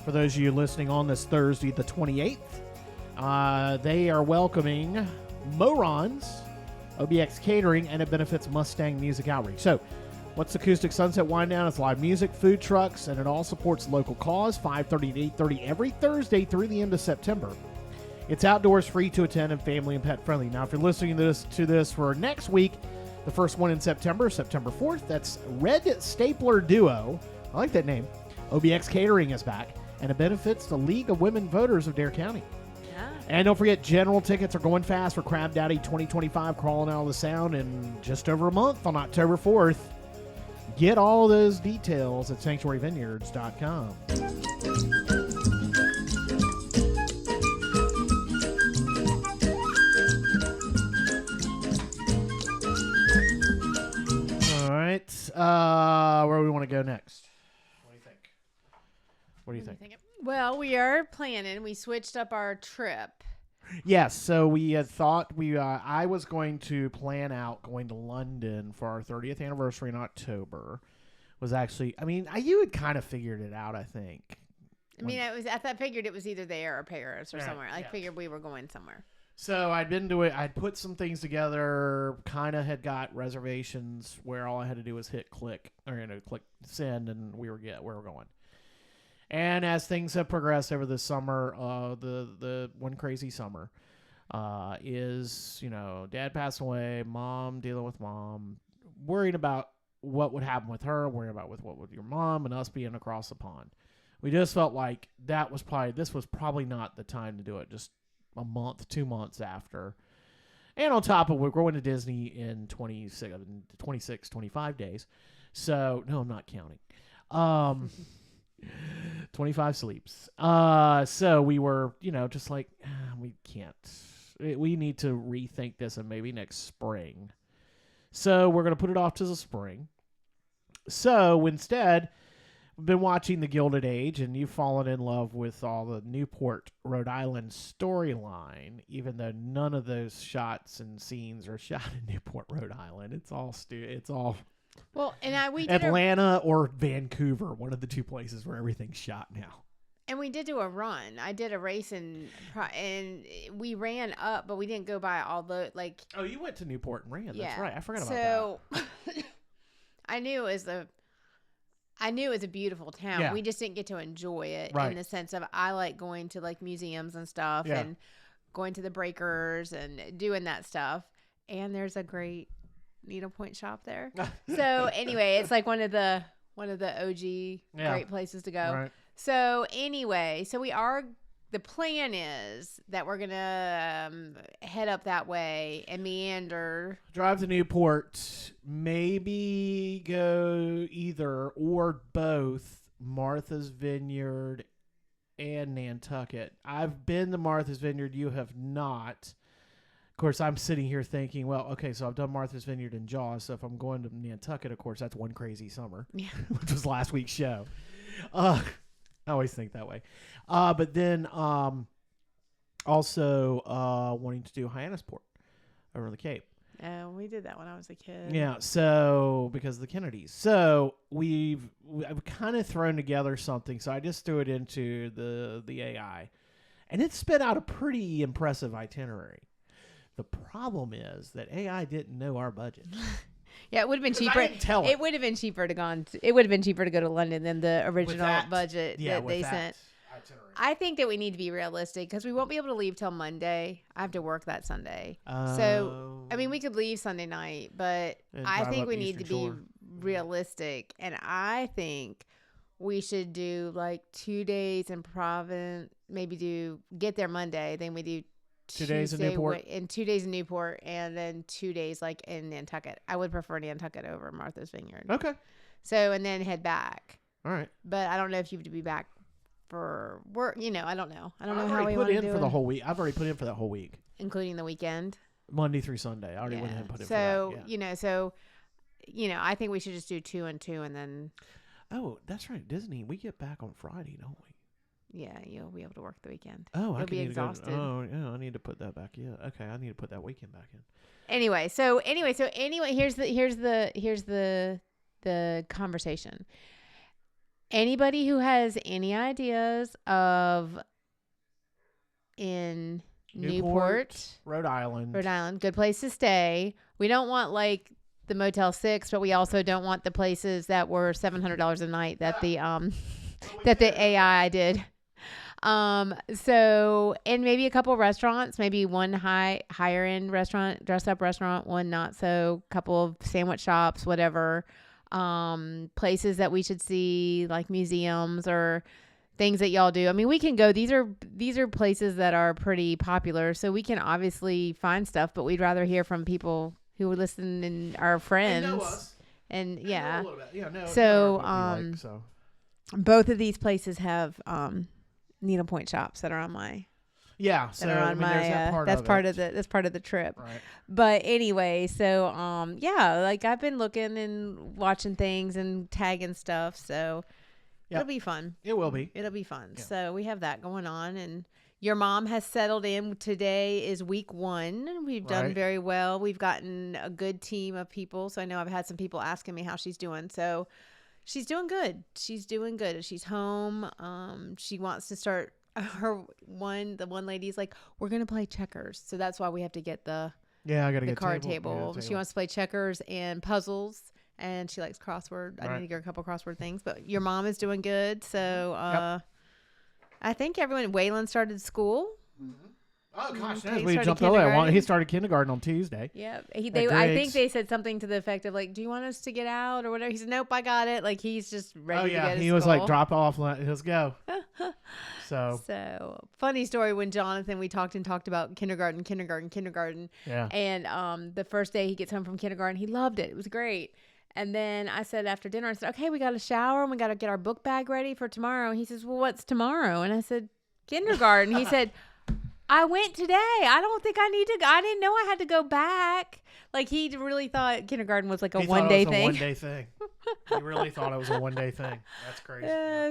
Speaker 1: For those of you listening on this Thursday, the 28th, they are welcoming Morons, OBX Catering, and it benefits Mustang Music Outreach. So, what's Acoustic Sunset Wind Down? It's live music, food trucks, and it all supports local cause, 5:30 to 8:30 every Thursday through the end of September. It's outdoors, free to attend, and family and pet friendly. Now, if you're listening to this for next week, the first one in September 4th, that's Red Stapler Duo. I like that name. OBX Catering is back, and it benefits the League of Women Voters of Dare County.
Speaker 2: Yeah.
Speaker 1: And don't forget, general tickets are going fast for Crab Daddy 2025, crawling out of the sound in just over a month on October 4th. Get all those details at sanctuaryvineyards.com. All right. Where do we want to go next? What do you think?
Speaker 2: Well, we are planning. We switched up our trip.
Speaker 1: Yes, so we had thought I was going to plan out going to London for our 30th anniversary in October. Was actually, you had kind of figured it out, I think.
Speaker 2: I figured it was either there or Paris or somewhere. I
Speaker 1: yeah.
Speaker 2: figured we were going somewhere.
Speaker 1: So I'd put some things together, kind of had got reservations where all I had to do was hit click send, and we were going. And as things have progressed over the summer, the one crazy summer is, Dad passed away, Mom dealing with Mom, worrying about what would happen with her, worrying about what with your mom, and us being across the pond. We just felt like this was probably not the time to do it, just a month, 2 months after. And on top of we're going to Disney in 26, 25 days. So, no, I'm not counting. 25 sleeps. So we were, just like, we can't. We need to rethink this and maybe next spring. So we're going to put it off to the spring. So instead, we've been watching The Gilded Age, and you've fallen in love with all the Newport, Rhode Island storyline, even though none of those shots and scenes are shot in Newport, Rhode Island. It's all
Speaker 2: well, and we did
Speaker 1: Atlanta or Vancouver, one of the two places where everything's shot now.
Speaker 2: And we did do a run. I did a race and we ran up, but we didn't go by all the
Speaker 1: Oh, you went to Newport and ran.
Speaker 2: Yeah.
Speaker 1: That's right. I forgot about
Speaker 2: that. So I knew it was a beautiful town.
Speaker 1: Yeah.
Speaker 2: We just didn't get to enjoy it
Speaker 1: right.
Speaker 2: in the sense of I like going to museums and stuff and going to the breakers and doing that stuff. And there's a great needlepoint shop there. So anyway, it's like one of the OG great places to go.
Speaker 1: Right.
Speaker 2: So anyway, the plan is that we're going to head up that way and meander.
Speaker 1: Drive to Newport, maybe go either or both Martha's Vineyard and Nantucket. I've been to Martha's Vineyard. You have not. Of course, I'm sitting here thinking, well, okay, so I've done Martha's Vineyard and Jaws, so if I'm going to Nantucket, of course, that's One Crazy Summer, which was last week's show. I always think that way. But then also wanting to do Hyannisport over the Cape.
Speaker 2: We did that when I was a kid.
Speaker 1: Yeah, so because of the Kennedys. So I've kind of thrown together something, so I just threw it into the AI, and it spit out a pretty impressive itinerary. The problem is that AI didn't know our budget.
Speaker 2: Yeah, it would have been cheaper. It would have been cheaper to go to London than the original budget that they sent. Itinerary. I think that we need to be realistic because we won't be able to leave till Monday. I have to work that Sunday. So, we could leave Sunday night, but I think we need to be realistic. And I think we should do 2 days in Providence, maybe get there Monday, then we do
Speaker 1: 2 days in Newport.
Speaker 2: And 2 days in Newport, and then 2 days in Nantucket. I would prefer Nantucket over Martha's Vineyard.
Speaker 1: Okay.
Speaker 2: So, and then head back.
Speaker 1: All right.
Speaker 2: But I don't know if you have to be back for work. I don't know. I don't know
Speaker 1: how
Speaker 2: we want to do it.
Speaker 1: For the whole week. I've already put in for that whole week.
Speaker 2: Including the weekend?
Speaker 1: Monday through Sunday. I already went ahead and put in for that.
Speaker 2: I think we should just do 2 and 2 and then.
Speaker 1: Oh, that's right. Disney. We get back on Friday, don't we?
Speaker 2: Yeah, you'll be able to work the weekend.
Speaker 1: Oh,
Speaker 2: you'll be exhausted.
Speaker 1: I need to put that back. Yeah, okay. I need to put that weekend back in.
Speaker 2: Anyway, here's the conversation. Anybody who has any ideas of in Newport,
Speaker 1: Rhode Island,
Speaker 2: good place to stay. We don't want the Motel 6, but we also don't want the places that were $700 a night that the AI did. So, and maybe a couple restaurants, maybe one higher end restaurant, dress up restaurant, one not so, couple of sandwich shops, whatever, places that we should see, like museums or things that y'all do. We can go, these are places that are pretty popular, so we can obviously find stuff, but we'd rather hear from people who listen and our friends.
Speaker 1: And know us.
Speaker 2: And
Speaker 1: yeah. Know a little bit. Yeah, no.
Speaker 2: So, both of these places have, needlepoint shops that are on my that's part of the trip,
Speaker 1: right?
Speaker 2: But anyway, so I've been looking and watching things and tagging stuff, so
Speaker 1: Yep.
Speaker 2: It'll be fun.
Speaker 1: It will be.
Speaker 2: It'll be fun.
Speaker 1: Yeah.
Speaker 2: So we have that going on, and your mom has settled in. Today is week 1. We've done
Speaker 1: Right.
Speaker 2: very well. We've gotten a good team of people. So I know I've had some people asking me how she's doing. So she's doing good. She's doing good. She's home. She wants to start the one lady's like, we're going to play checkers. So that's why we have to get the
Speaker 1: Yeah, I got to get
Speaker 2: card
Speaker 1: table.
Speaker 2: table. She wants to play checkers and puzzles. And she likes crossword. I need to get her a couple crossword things. But your mom is doing good. So I think Waylon started school.
Speaker 1: Oh gosh,
Speaker 2: Okay,
Speaker 1: we
Speaker 2: started
Speaker 1: jumped over that.
Speaker 2: kindergarten.
Speaker 1: He started kindergarten on Tuesday.
Speaker 2: Yeah, I think
Speaker 1: Griggs.
Speaker 2: they said something to the effect of like, "Do you want us to get out or whatever?" He said, "Nope, I got it." Like he's just ready to go to
Speaker 1: he
Speaker 2: school.
Speaker 1: was like, "Drop off, let's go."
Speaker 2: So funny story when Jonathan we talked about kindergarten,
Speaker 1: Yeah.
Speaker 2: and the first day he gets home from kindergarten, he loved it. It was great. And then I said after dinner, I said, "Okay, we got to shower and we got to get our book bag ready for tomorrow." And he says, "Well, what's tomorrow?" And I said, "Kindergarten." He said, "I went today. I don't think I need to go. I didn't know I had to go back." Like he really thought kindergarten was like a one-day thing.
Speaker 1: One-day thing. He really thought it was a one-day thing. That's crazy.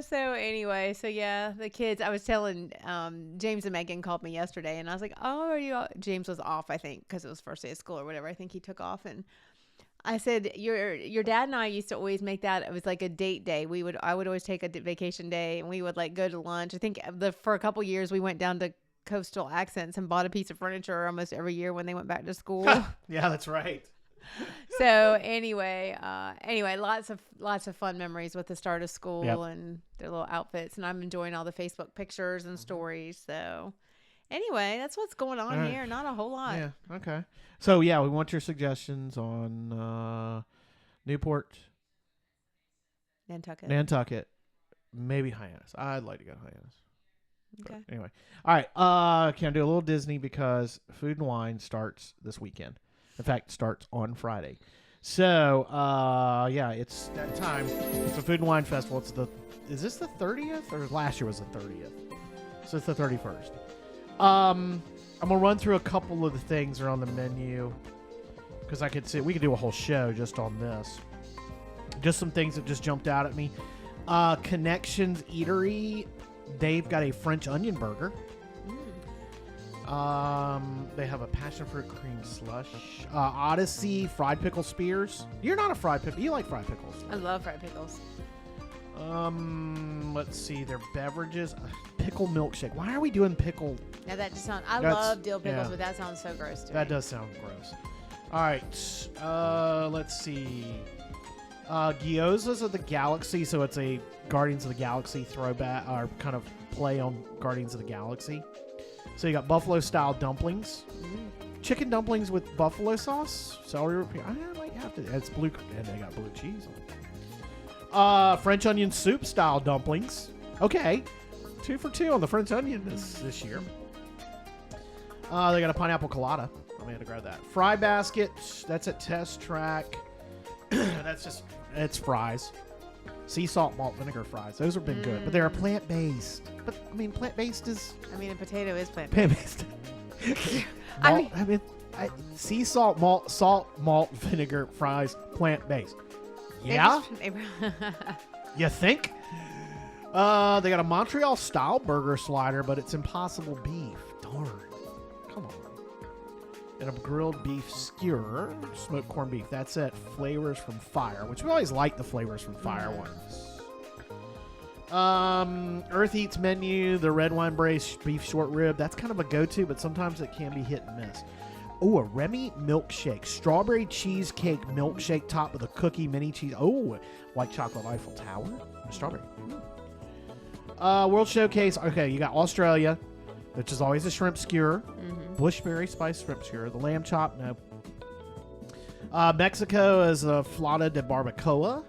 Speaker 2: So anyway, the kids. I was telling James and Megan called me yesterday, and I was like, "Oh, are you?" James was off, I think, because it was first day of school or whatever. I think he took off, and I said, "Your dad and I used to always make that. It was like a date day. I would always take a vacation day, and we would like go to lunch. I think for a couple years we went down to Coastal Accents and bought a piece of furniture almost every year when they went back to school."
Speaker 1: Yeah, that's right.
Speaker 2: So anyway, lots of fun memories with the start of school and their little outfits, and I'm enjoying all the Facebook pictures and stories. So anyway, that's what's going on here. Not a whole lot.
Speaker 1: Yeah. Okay. So we want your suggestions on Newport, Nantucket, maybe Hyannis. I'd like to go to Hyannis.
Speaker 2: Okay.
Speaker 1: But anyway, all right. Can I do a little Disney because Food and Wine starts this weekend? In fact, starts on Friday. So it's that time. It's the Food and Wine Festival. Is this the 30th or last year was the 30th? So it's the 31st. I'm gonna run through a couple of the things that are on the menu because we could do a whole show just on this. Just some things that just jumped out at me. Connections Eatery. They've got a French onion burger. They have a passion fruit cream slush. Odyssey fried pickle spears. You're not a fried pickle. You like fried pickles.
Speaker 2: I love fried pickles.
Speaker 1: Let's see their beverages. Pickle milkshake. Why are we doing pickle?
Speaker 2: Now that just sounds. I love dill pickles, but that sounds so gross to me.
Speaker 1: That does sound gross. All right. Let's see. Gyozas of the Galaxy. So it's a Guardians of the Galaxy throwback or kind of play on Guardians of the Galaxy. So you got buffalo style dumplings, chicken dumplings with buffalo sauce, celery. I might have to. It's blue, and they got blue cheese on it. French onion soup style dumplings. Okay, 2 for 2 on the French onion this year. They got a pineapple colada. I'm gonna have to grab that. Fry basket. That's at Test Track. It's fries. Sea salt malt vinegar fries. Those have been good, but they're plant based. But I mean, plant based is.
Speaker 2: I mean, a potato is plant based.
Speaker 1: Sea salt malt vinegar fries, plant based. Yeah. You think? They got a Montreal style burger slider, but it's Impossible beef. Darn. Come on. And a grilled beef skewer, smoked corned beef. That's it. Flavors from Fire, which we always like the Flavors from Fire ones. Earth Eats menu, the red wine braised beef short rib. That's kind of a go-to, but sometimes it can be hit and miss. Oh, a Remy milkshake, strawberry cheesecake milkshake topped with a cookie mini cheese. Oh, white chocolate Eiffel Tower, strawberry. World Showcase. Okay, you got Australia, which is always a shrimp skewer. Bushberry spice shrimp skewer. The lamb chop, no. Mexico is a flauta de barbacoa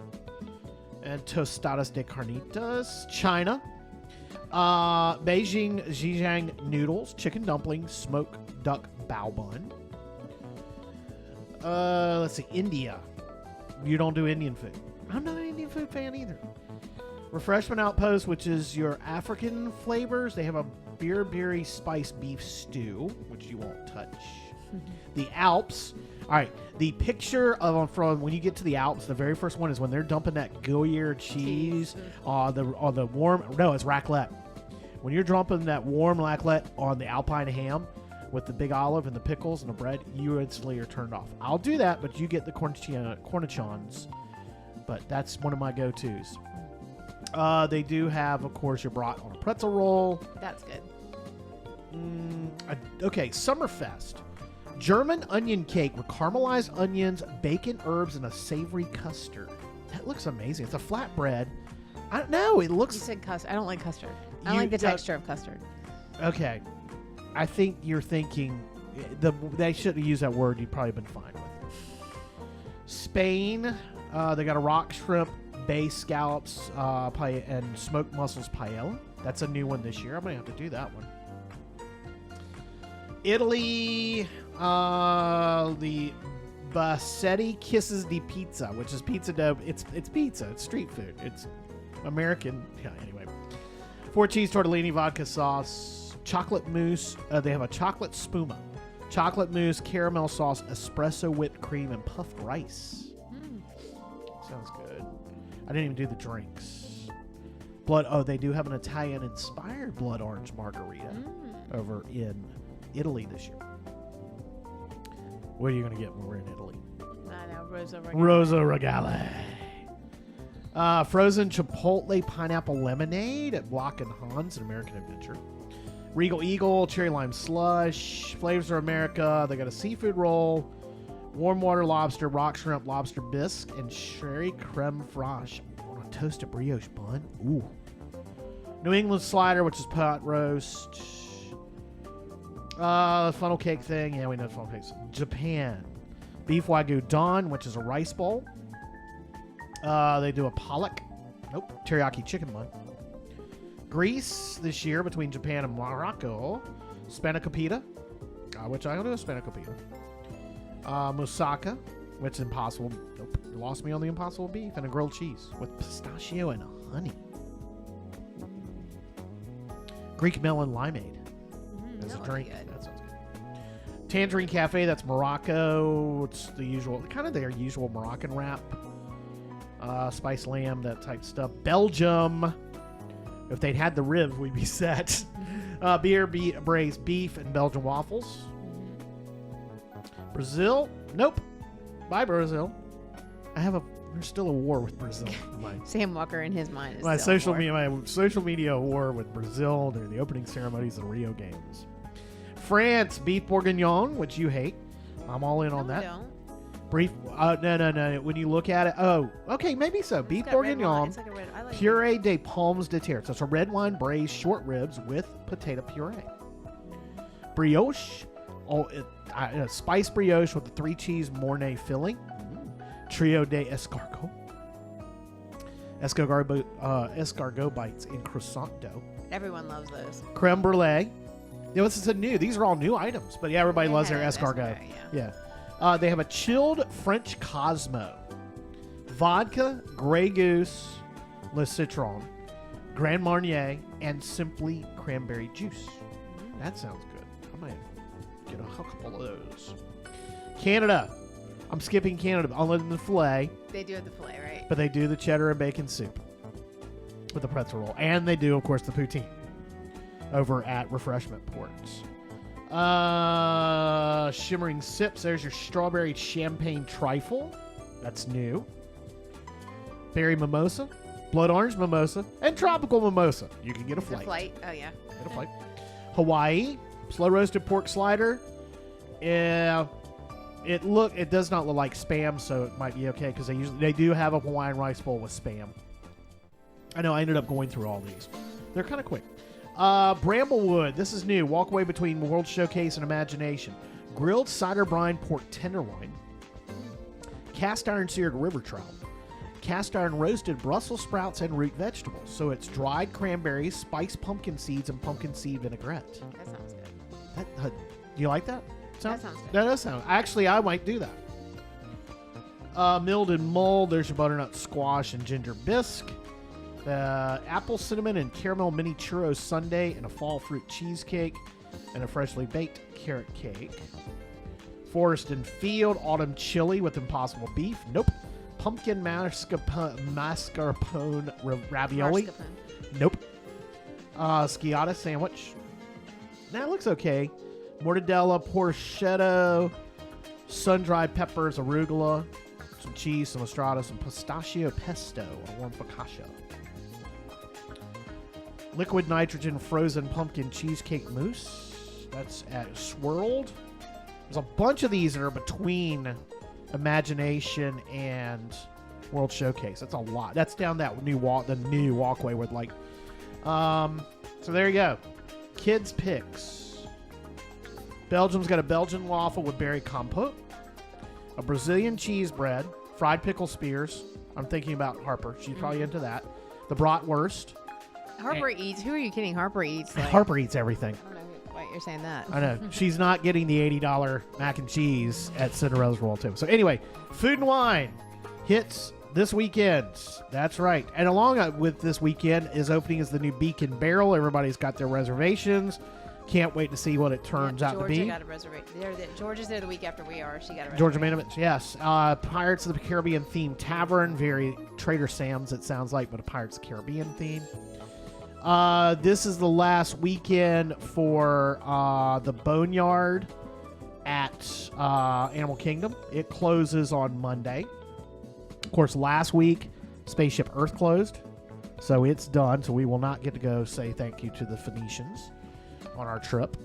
Speaker 1: and tostadas de carnitas. China, Beijing Zhejiang noodles, chicken dumplings, smoked duck bao bun. Let's see, India. You don't do Indian food. I'm not an Indian food fan either. Refreshment Outpost, which is your African flavors. They have a beer berry spice beef stew, which you won't touch. The Alps, All right. The picture of from when you get to the Alps, the very first one is when they're dumping that Gruyere cheese on the warm. No, it's raclette. When you're dumping that warm raclette on the Alpine ham with the big olive and the pickles and the bread, you instantly are turned off. I'll do that, but you get the cornichons. But that's one of my go-tos. They do have, of course, your brat on a pretzel roll.
Speaker 2: That's good.
Speaker 1: Okay, Summerfest. German onion cake with caramelized onions, bacon, herbs, and a savory custard. That looks amazing. It's a flatbread. I don't know. It looks...
Speaker 2: You said custard. I don't like custard. I like the texture of custard.
Speaker 1: Okay. I think you're thinking... They shouldn't use that word. You'd probably been fine with it. Spain. They got a rock shrimp, bay scallops, and smoked mussels paella. That's a new one this year. I'm going to have to do that one. Italy, the Bassetti Kisses di Pizza, which is pizza dough. It's pizza. It's street food. It's American. Yeah, anyway. 4 cheese tortellini, vodka sauce, chocolate mousse. They have a chocolate spuma, chocolate mousse, caramel sauce, espresso whipped cream, and puffed rice. Sounds good. I didn't even do the drinks. They do have an Italian-inspired blood orange margarita over in Italy this year. What are you going to get when we're in Italy?
Speaker 2: I know, Rosa Regale.
Speaker 1: Rosa Regale. Frozen Chipotle pineapple lemonade at Block and Hans, an American Adventure. Regal Eagle cherry lime slush. Flavors of America. They got a seafood roll, warm water lobster, rock shrimp, lobster bisque, and sherry creme fraiche on a toasted brioche bun. Ooh. New England slider, which is pot roast. Funnel cake thing. Yeah, we know funnel cakes. Japan. Beef Wagyu Don, which is a rice bowl. They do a pollock. Nope. Teriyaki chicken bun. Greece this year between Japan and Morocco. Spanakopita, which I don't know spanakopita. Moussaka, which is impossible. Nope. You lost me on the impossible beef. And a grilled cheese with pistachio and honey. Greek melon limeade. As a drink. That sounds good. Tangerine Cafe, that's Morocco. It's the usual, kind of their usual Moroccan wrap. Spiced lamb, that type of stuff. Belgium. If they'd had the rib, we'd be set. Braised beef and Belgian waffles. Brazil. Nope. Bye, Brazil. There's still a war with Brazil.
Speaker 2: Sam Walker in his mind is
Speaker 1: my social media war with Brazil during the opening ceremonies of the Rio Games. France, beef bourguignon, which you hate. I'm all in on that.
Speaker 2: Don't.
Speaker 1: Brief. No. When you look at it, okay, maybe so. Beef bourguignon,
Speaker 2: it's like a red. I like
Speaker 1: puree de pommes de terre. So it's a red wine braised short ribs with potato puree. Brioche, spice brioche with the 3 cheese Mornay filling. Trio de escargot. Escargot bites in croissant dough.
Speaker 2: Everyone loves those.
Speaker 1: Creme brulee. These are all new items, but yeah, everybody loves their escargot. Yeah. They have a chilled French Cosmo. Vodka, Grey Goose, Le Citron, Grand Marnier, and Simply Cranberry Juice. That sounds good. I might get a couple of those. Canada. I'm skipping Canada. Other than the filet.
Speaker 2: They do have the filet, right?
Speaker 1: But they do the cheddar and bacon soup with the pretzel roll. And they do, of course, the poutine over at Refreshment Ports. Shimmering Sips. There's your strawberry champagne trifle. That's new. Berry mimosa, blood orange mimosa, and tropical mimosa. You can get a flight.
Speaker 2: Oh, yeah.
Speaker 1: Get a flight. Hawaii. Slow roasted pork slider. Yeah. It does not look like Spam, so it might be okay because they do have a Hawaiian rice bowl with Spam. I know I ended up going through all these. They're kind of quick. Bramblewood. This is new. Walkway between World Showcase and Imagination. Grilled cider brine pork tenderloin. Cast iron seared river trout. Cast iron roasted Brussels sprouts and root vegetables. So it's dried cranberries, spiced pumpkin seeds, and pumpkin seed vinaigrette.
Speaker 2: That sounds good.
Speaker 1: Do you like that?
Speaker 2: That sounds good.
Speaker 1: That does sound. Actually, I might do that. Milled and mulled. There's your butternut squash and ginger bisque. Apple cinnamon and caramel mini churros sundae and a fall fruit cheesecake and a freshly baked carrot cake. Forest and Field autumn chili with Impossible Beef. Nope. Pumpkin mascarpone ravioli.
Speaker 2: Mascarpone.
Speaker 1: Nope. Sciata sandwich. That looks okay. Mortadella, porchetta, sun-dried peppers, arugula, some cheese, some estrada, some pistachio pesto, a warm focaccia. Liquid nitrogen frozen pumpkin cheesecake mousse. That's at Swirled. There's a bunch of these that are between Imagination and World Showcase. That's a lot. That's down that new walkway with like. So there you go. Kids picks. Belgium's got a Belgian waffle with berry compote, a Brazilian cheese bread, fried pickle spears. I'm thinking about Harper. She's probably into that. The bratwurst.
Speaker 2: Harper eats. Who are you kidding? Harper eats. Like,
Speaker 1: Harper eats everything.
Speaker 2: I don't know why you're saying that.
Speaker 1: I know. She's not getting the $80 mac and cheese at Cinderella's Royal Table. So anyway, Food and Wine hits this weekend. That's right. And along with this weekend is opening is the new Beacon Barrel. Everybody's got their reservations. Can't wait to see what it turns out to be.
Speaker 2: Georgia got a reservation. Georgia's there the week after we are. She got a reservation.
Speaker 1: Georgia Manovich, yes. Pirates of the Caribbean themed tavern. Very Trader Sam's, it sounds like, but a Pirates of the Caribbean theme. This is the last weekend for the Boneyard at Animal Kingdom. It closes on Monday. Of course, last week, Spaceship Earth closed, so it's done. So we will not get to go say thank you to the Phoenicians on our trip.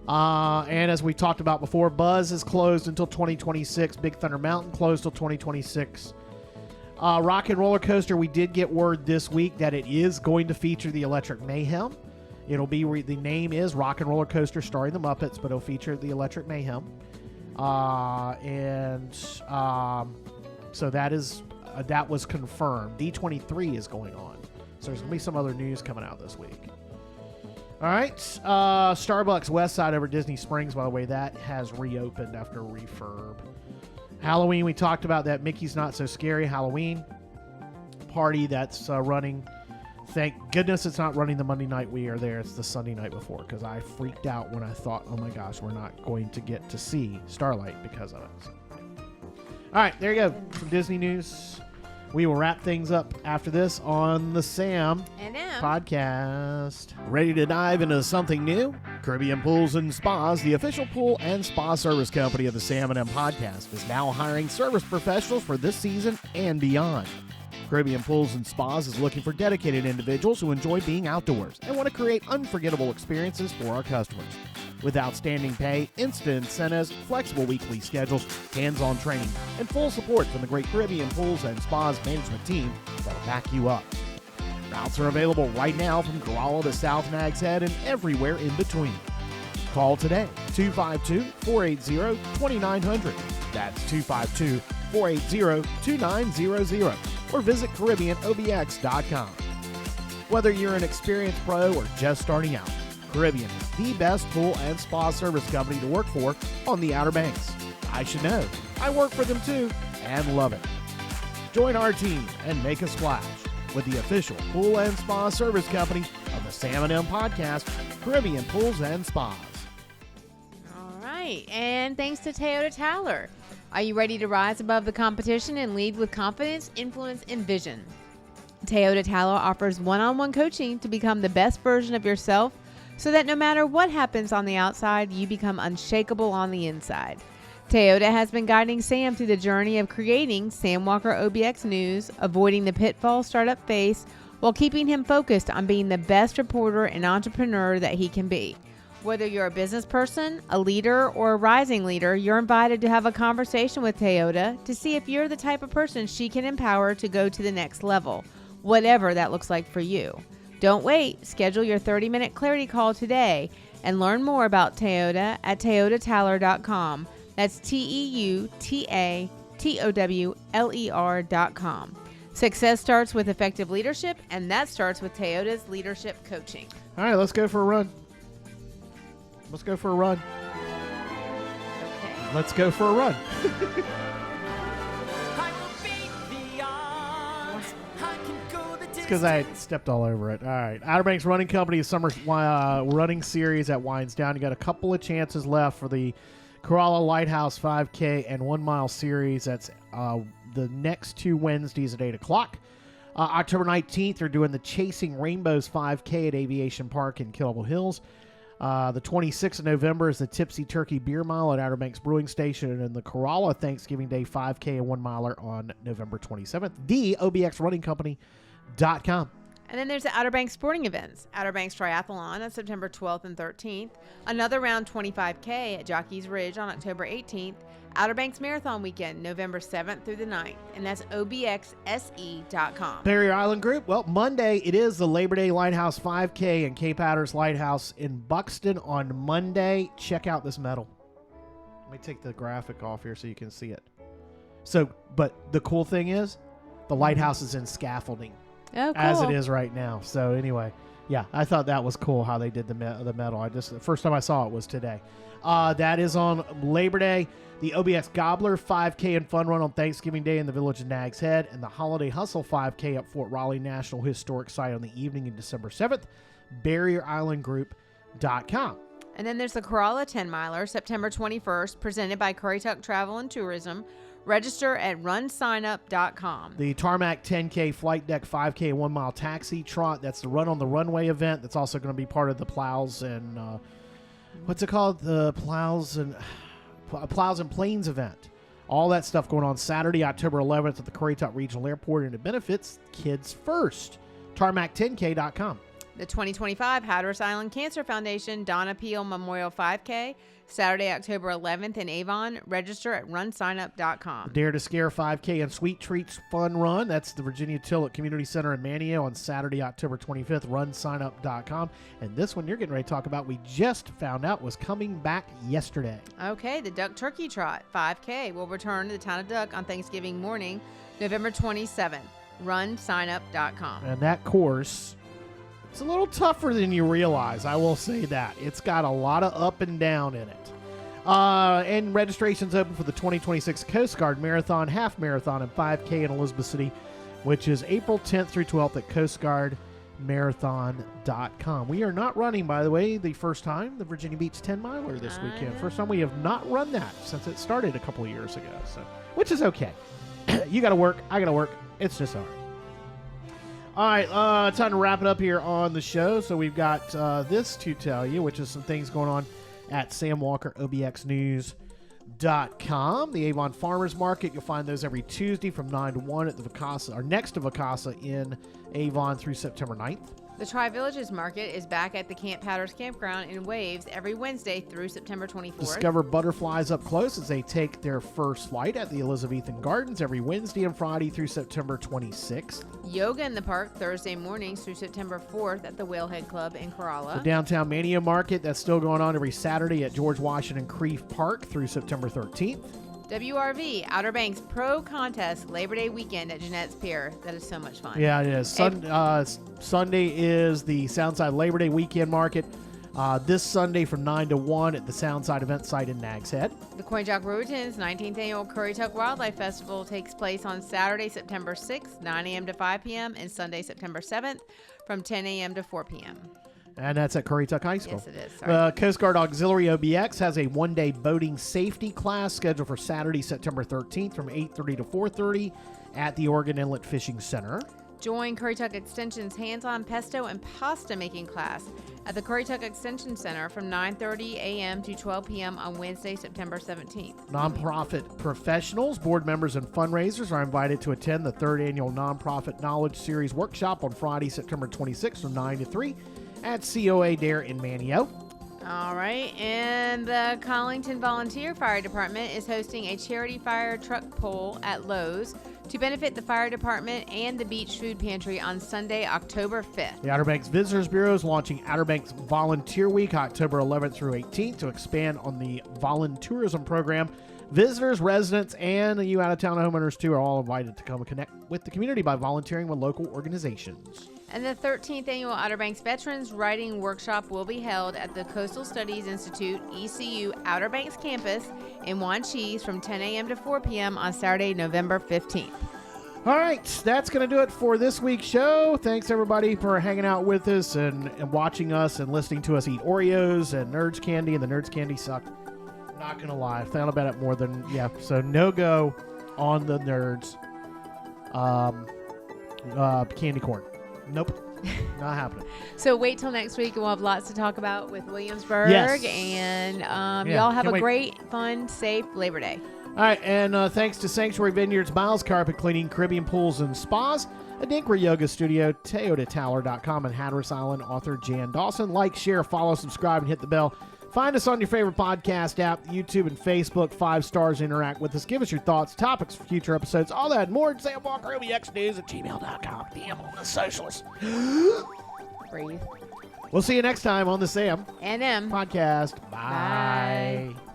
Speaker 1: And as we talked about before, Buzz is closed until 2026. Big Thunder Mountain closed till 2026. Rock and Roller Coaster, we did get word this week that it is going to feature the Electric Mayhem. It'll be, the name is Rock and Roller Coaster starring the Muppets, but it'll feature the Electric Mayhem. So that is that was confirmed. D23 is going on. So there's going to be some other news coming out this week. All right. Starbucks West Side over Disney Springs, by the way, that has reopened after refurb. Halloween, we talked about that Mickey's Not So Scary Halloween party that's running. Thank goodness it's not running the Monday night we are there. It's the Sunday night before, because I freaked out when I thought, oh my gosh, we're not going to get to see Starlight because of it. So. All right, there you go. Some Disney news. We will wrap things up after this on the Sam podcast. Ready to dive into something new? Caribbean Pools and Spas, the official pool and spa service company of the Sam podcast, is now hiring service professionals for this season and beyond. Caribbean Pools and Spas is looking for dedicated individuals who enjoy being outdoors and want to create unforgettable experiences for our customers. With outstanding pay, instant incentives, flexible weekly schedules, hands-on training, and full support from the great Caribbean Pools and Spas management team that'll back you up. Routes are available right now from Corolla to South Nags Head and everywhere in between. Call today, 252-480-2900. That's 252-480-2900. Or visit CaribbeanOBX.com. Whether you're an experienced pro or just starting out, Caribbean is the best pool and spa service company to work for on the Outer Banks. I should know. I work for them too and love it. Join our team and make a splash with the official pool and spa service company of the Sam & M podcast, Caribbean Pools and Spas.
Speaker 2: All right. And thanks to Toyota Tyler. Are you ready to rise above the competition and lead with confidence, influence, and vision? Toyota Tyler offers one-on-one coaching to become the best version of yourself so that no matter what happens on the outside, you become unshakable on the inside. Toyota has been guiding Sam through the journey of creating Sam Walker OBX News, avoiding the pitfall startup face, while keeping him focused on being the best reporter and entrepreneur that he can be. Whether you're a business person, a leader, or a rising leader, you're invited to have a conversation with Toyota to see if you're the type of person she can empower to go to the next level, whatever that looks like for you. Don't wait. Schedule your 30-minute clarity call today and learn more about Toyota at toyotatyler.com. That's TEUTATOWLER.com. Success starts with effective leadership, and that starts with Toyota's leadership coaching.
Speaker 1: All right, let's go for a run. Let's go for a run.
Speaker 2: Okay.
Speaker 1: Let's go for a run. It's because I stepped all over it. All right. Outer Banks Running Company's summer running series that winds down. You got a couple of chances left for the Corolla Lighthouse 5K and 1 mile series. That's the next 2 Wednesdays at 8 o'clock. October 19th, they're doing the Chasing Rainbows 5K at Aviation Park in Killable Hills. The 26th of November is the Tipsy Turkey Beer Mile at Outer Banks Brewing Station, and the Corolla Thanksgiving Day 5K and 1 miler on November 27th. The OBXRunningCompany.com.
Speaker 2: And then there's the Outer Banks sporting events. Outer Banks Triathlon on September 12th and 13th. Another round 25K at Jockey's Ridge on October 18th. Outer Banks Marathon Weekend, November 7th through the 9th. And that's OBXSE.com.
Speaker 1: Barrier Island Group. Well, Monday, it is the Labor Day Lighthouse 5K in Cape Hatteras Lighthouse in Buxton on Monday. Check out this medal. Let me take the graphic off here so you can see it. So, but the cool thing is, the lighthouse is in scaffolding.
Speaker 2: Oh, cool.
Speaker 1: As it is right now. So anyway, yeah, I thought that was cool how they did the medal. The first time I saw it was today. That is on Labor Day. The OBX Gobbler 5K and Fun Run on Thanksgiving Day in the village of Nags Head, and the Holiday Hustle 5K at Fort Raleigh National Historic Site on the evening of December 7th. BarrierIslandGroup.com.
Speaker 2: And then there's the Corolla 10 miler, September 21st, presented by Currituck Travel and Tourism. Register at runsignup.com.
Speaker 1: The Tarmac 10K Flight Deck 5K 1 mile taxi trot. That's the Run on the Runway event. That's also going to be part of the Plows and what's it called? The Plows and Plains event. All that stuff going on Saturday, October 11th at the Currituck Regional Airport, and it benefits kids first. Tarmac10k.com.
Speaker 2: The 2025 Hatteras Island Cancer Foundation Donna Peel Memorial 5K, Saturday, October 11th in Avon. Register at runsignup.com.
Speaker 1: Dare to Scare 5K and Sweet Treats Fun Run. That's the Virginia Tillett Community Center in Manio on Saturday, October 25th. Runsignup.com. And this one you're getting ready to talk about, we just found out was coming back yesterday.
Speaker 2: Okay, the Duck Turkey Trot 5K will return to the town of Duck on Thanksgiving morning, November 27th. Runsignup.com.
Speaker 1: And that course, it's a little tougher than you realize, I will say that. It's got a lot of up and down in it. And registration's open for the 2026 Coast Guard Marathon, Half Marathon, and 5K in Elizabeth City, which is April 10th through 12th at coastguardmarathon.com. We are not running, by the way, the first time, the Virginia Beach 10 miler this weekend. First time we have not run that since it started a couple of years ago, so which is okay. You got to work. I got to work. It's just all right. All right, time to wrap it up here on the show. So we've got this to tell you, which is some things going on at Sam Walker, OBXnews.com. The Avon Farmers Market, you'll find those every Tuesday from 9 to 1 at the Vacasa, or next to Vacasa in Avon through September 9th.
Speaker 2: The Tri-Villages Market is back at the Camp Hatteras Campground in Waves every Wednesday through September 24th.
Speaker 1: Discover butterflies up close as they take their first flight at the Elizabethan Gardens every Wednesday and Friday through September 26th.
Speaker 2: Yoga in the Park Thursday mornings through September 4th at the Whalehead Club in Corolla.
Speaker 1: The Downtown Mania Market, that's still going on every Saturday at George Washington Crieff Park through September 13th.
Speaker 2: WRV Outer Banks Pro Contest Labor Day weekend at Jeanette's Pier. That is so much fun.
Speaker 1: Yeah, it is. Sunday is the Soundside Labor Day weekend market. This Sunday from 9 to 1 at the Soundside event site in Nags Head.
Speaker 2: The Coinjock Brewerton's 19th Annual Currituck Wildlife Festival takes place on Saturday, September 6th, 9 a.m. to 5 p.m., and Sunday, September 7th, from 10 a.m. to 4 p.m.
Speaker 1: And that's at Currituck High School.
Speaker 2: Yes, it is. Sorry.
Speaker 1: Coast Guard Auxiliary OBX has a one-day boating safety class scheduled for Saturday, September 13th from 8:30 to 4:30 at the Oregon Inlet Fishing Center.
Speaker 2: Join Currituck Extension's hands-on pesto and pasta making class at the Currituck Extension Center from 9:30 a.m. to 12 p.m. on Wednesday, September 17th.
Speaker 1: Nonprofit professionals, board members, and fundraisers are invited to attend the 3rd Annual Nonprofit Knowledge Series Workshop on Friday, September 26th from 9 to 3 at COA Dare in Manio.
Speaker 2: All right, and the Collington Volunteer Fire Department is hosting a charity fire truck pull at Lowe's to benefit the fire department and the beach food pantry on Sunday, October 5th.
Speaker 1: The Outer Banks Visitors Bureau is launching Outer Banks Volunteer Week, October 11th through 18th, to expand on the volunteerism program. Visitors, residents, and you out-of-town homeowners, too, are all invited to come and connect with the community by volunteering with local organizations.
Speaker 2: And the 13th Annual Outer Banks Veterans Writing Workshop will be held at the Coastal Studies Institute, ECU Outer Banks campus in Wanchese from 10 a.m. to 4 p.m. on Saturday, November 15th.
Speaker 1: All right, that's going to do it for this week's show. Thanks, everybody, for hanging out with us and watching us and listening to us eat Oreos and Nerds Candy, and the Nerds Candy suck. Not going to lie. I found about it more than, so no go on the nerds. Candy corn. Nope. Not happening.
Speaker 2: So wait till next week, and we'll have lots to talk about with Williamsburg.
Speaker 1: Yes.
Speaker 2: And y'all have
Speaker 1: can't
Speaker 2: a
Speaker 1: wait.
Speaker 2: great, fun, safe Labor Day.
Speaker 1: All right, and thanks to Sanctuary Vineyards, Miles Carpet Cleaning, Caribbean Pools and Spas, Adinkra Yoga Studio, ToyotaTower.com, and Hatteras Island author Jan Dawson. Like, share, follow, subscribe, and hit the bell. Find us on your favorite podcast app, YouTube and Facebook. 5 stars, interact with us. Give us your thoughts, topics for future episodes, all that and more. Sam Walker, OBXNews@gmail.com. DM on the socials.
Speaker 2: Breathe.
Speaker 1: We'll see you next time on the Sam
Speaker 2: And M.
Speaker 1: Podcast.
Speaker 2: Bye.
Speaker 1: Bye.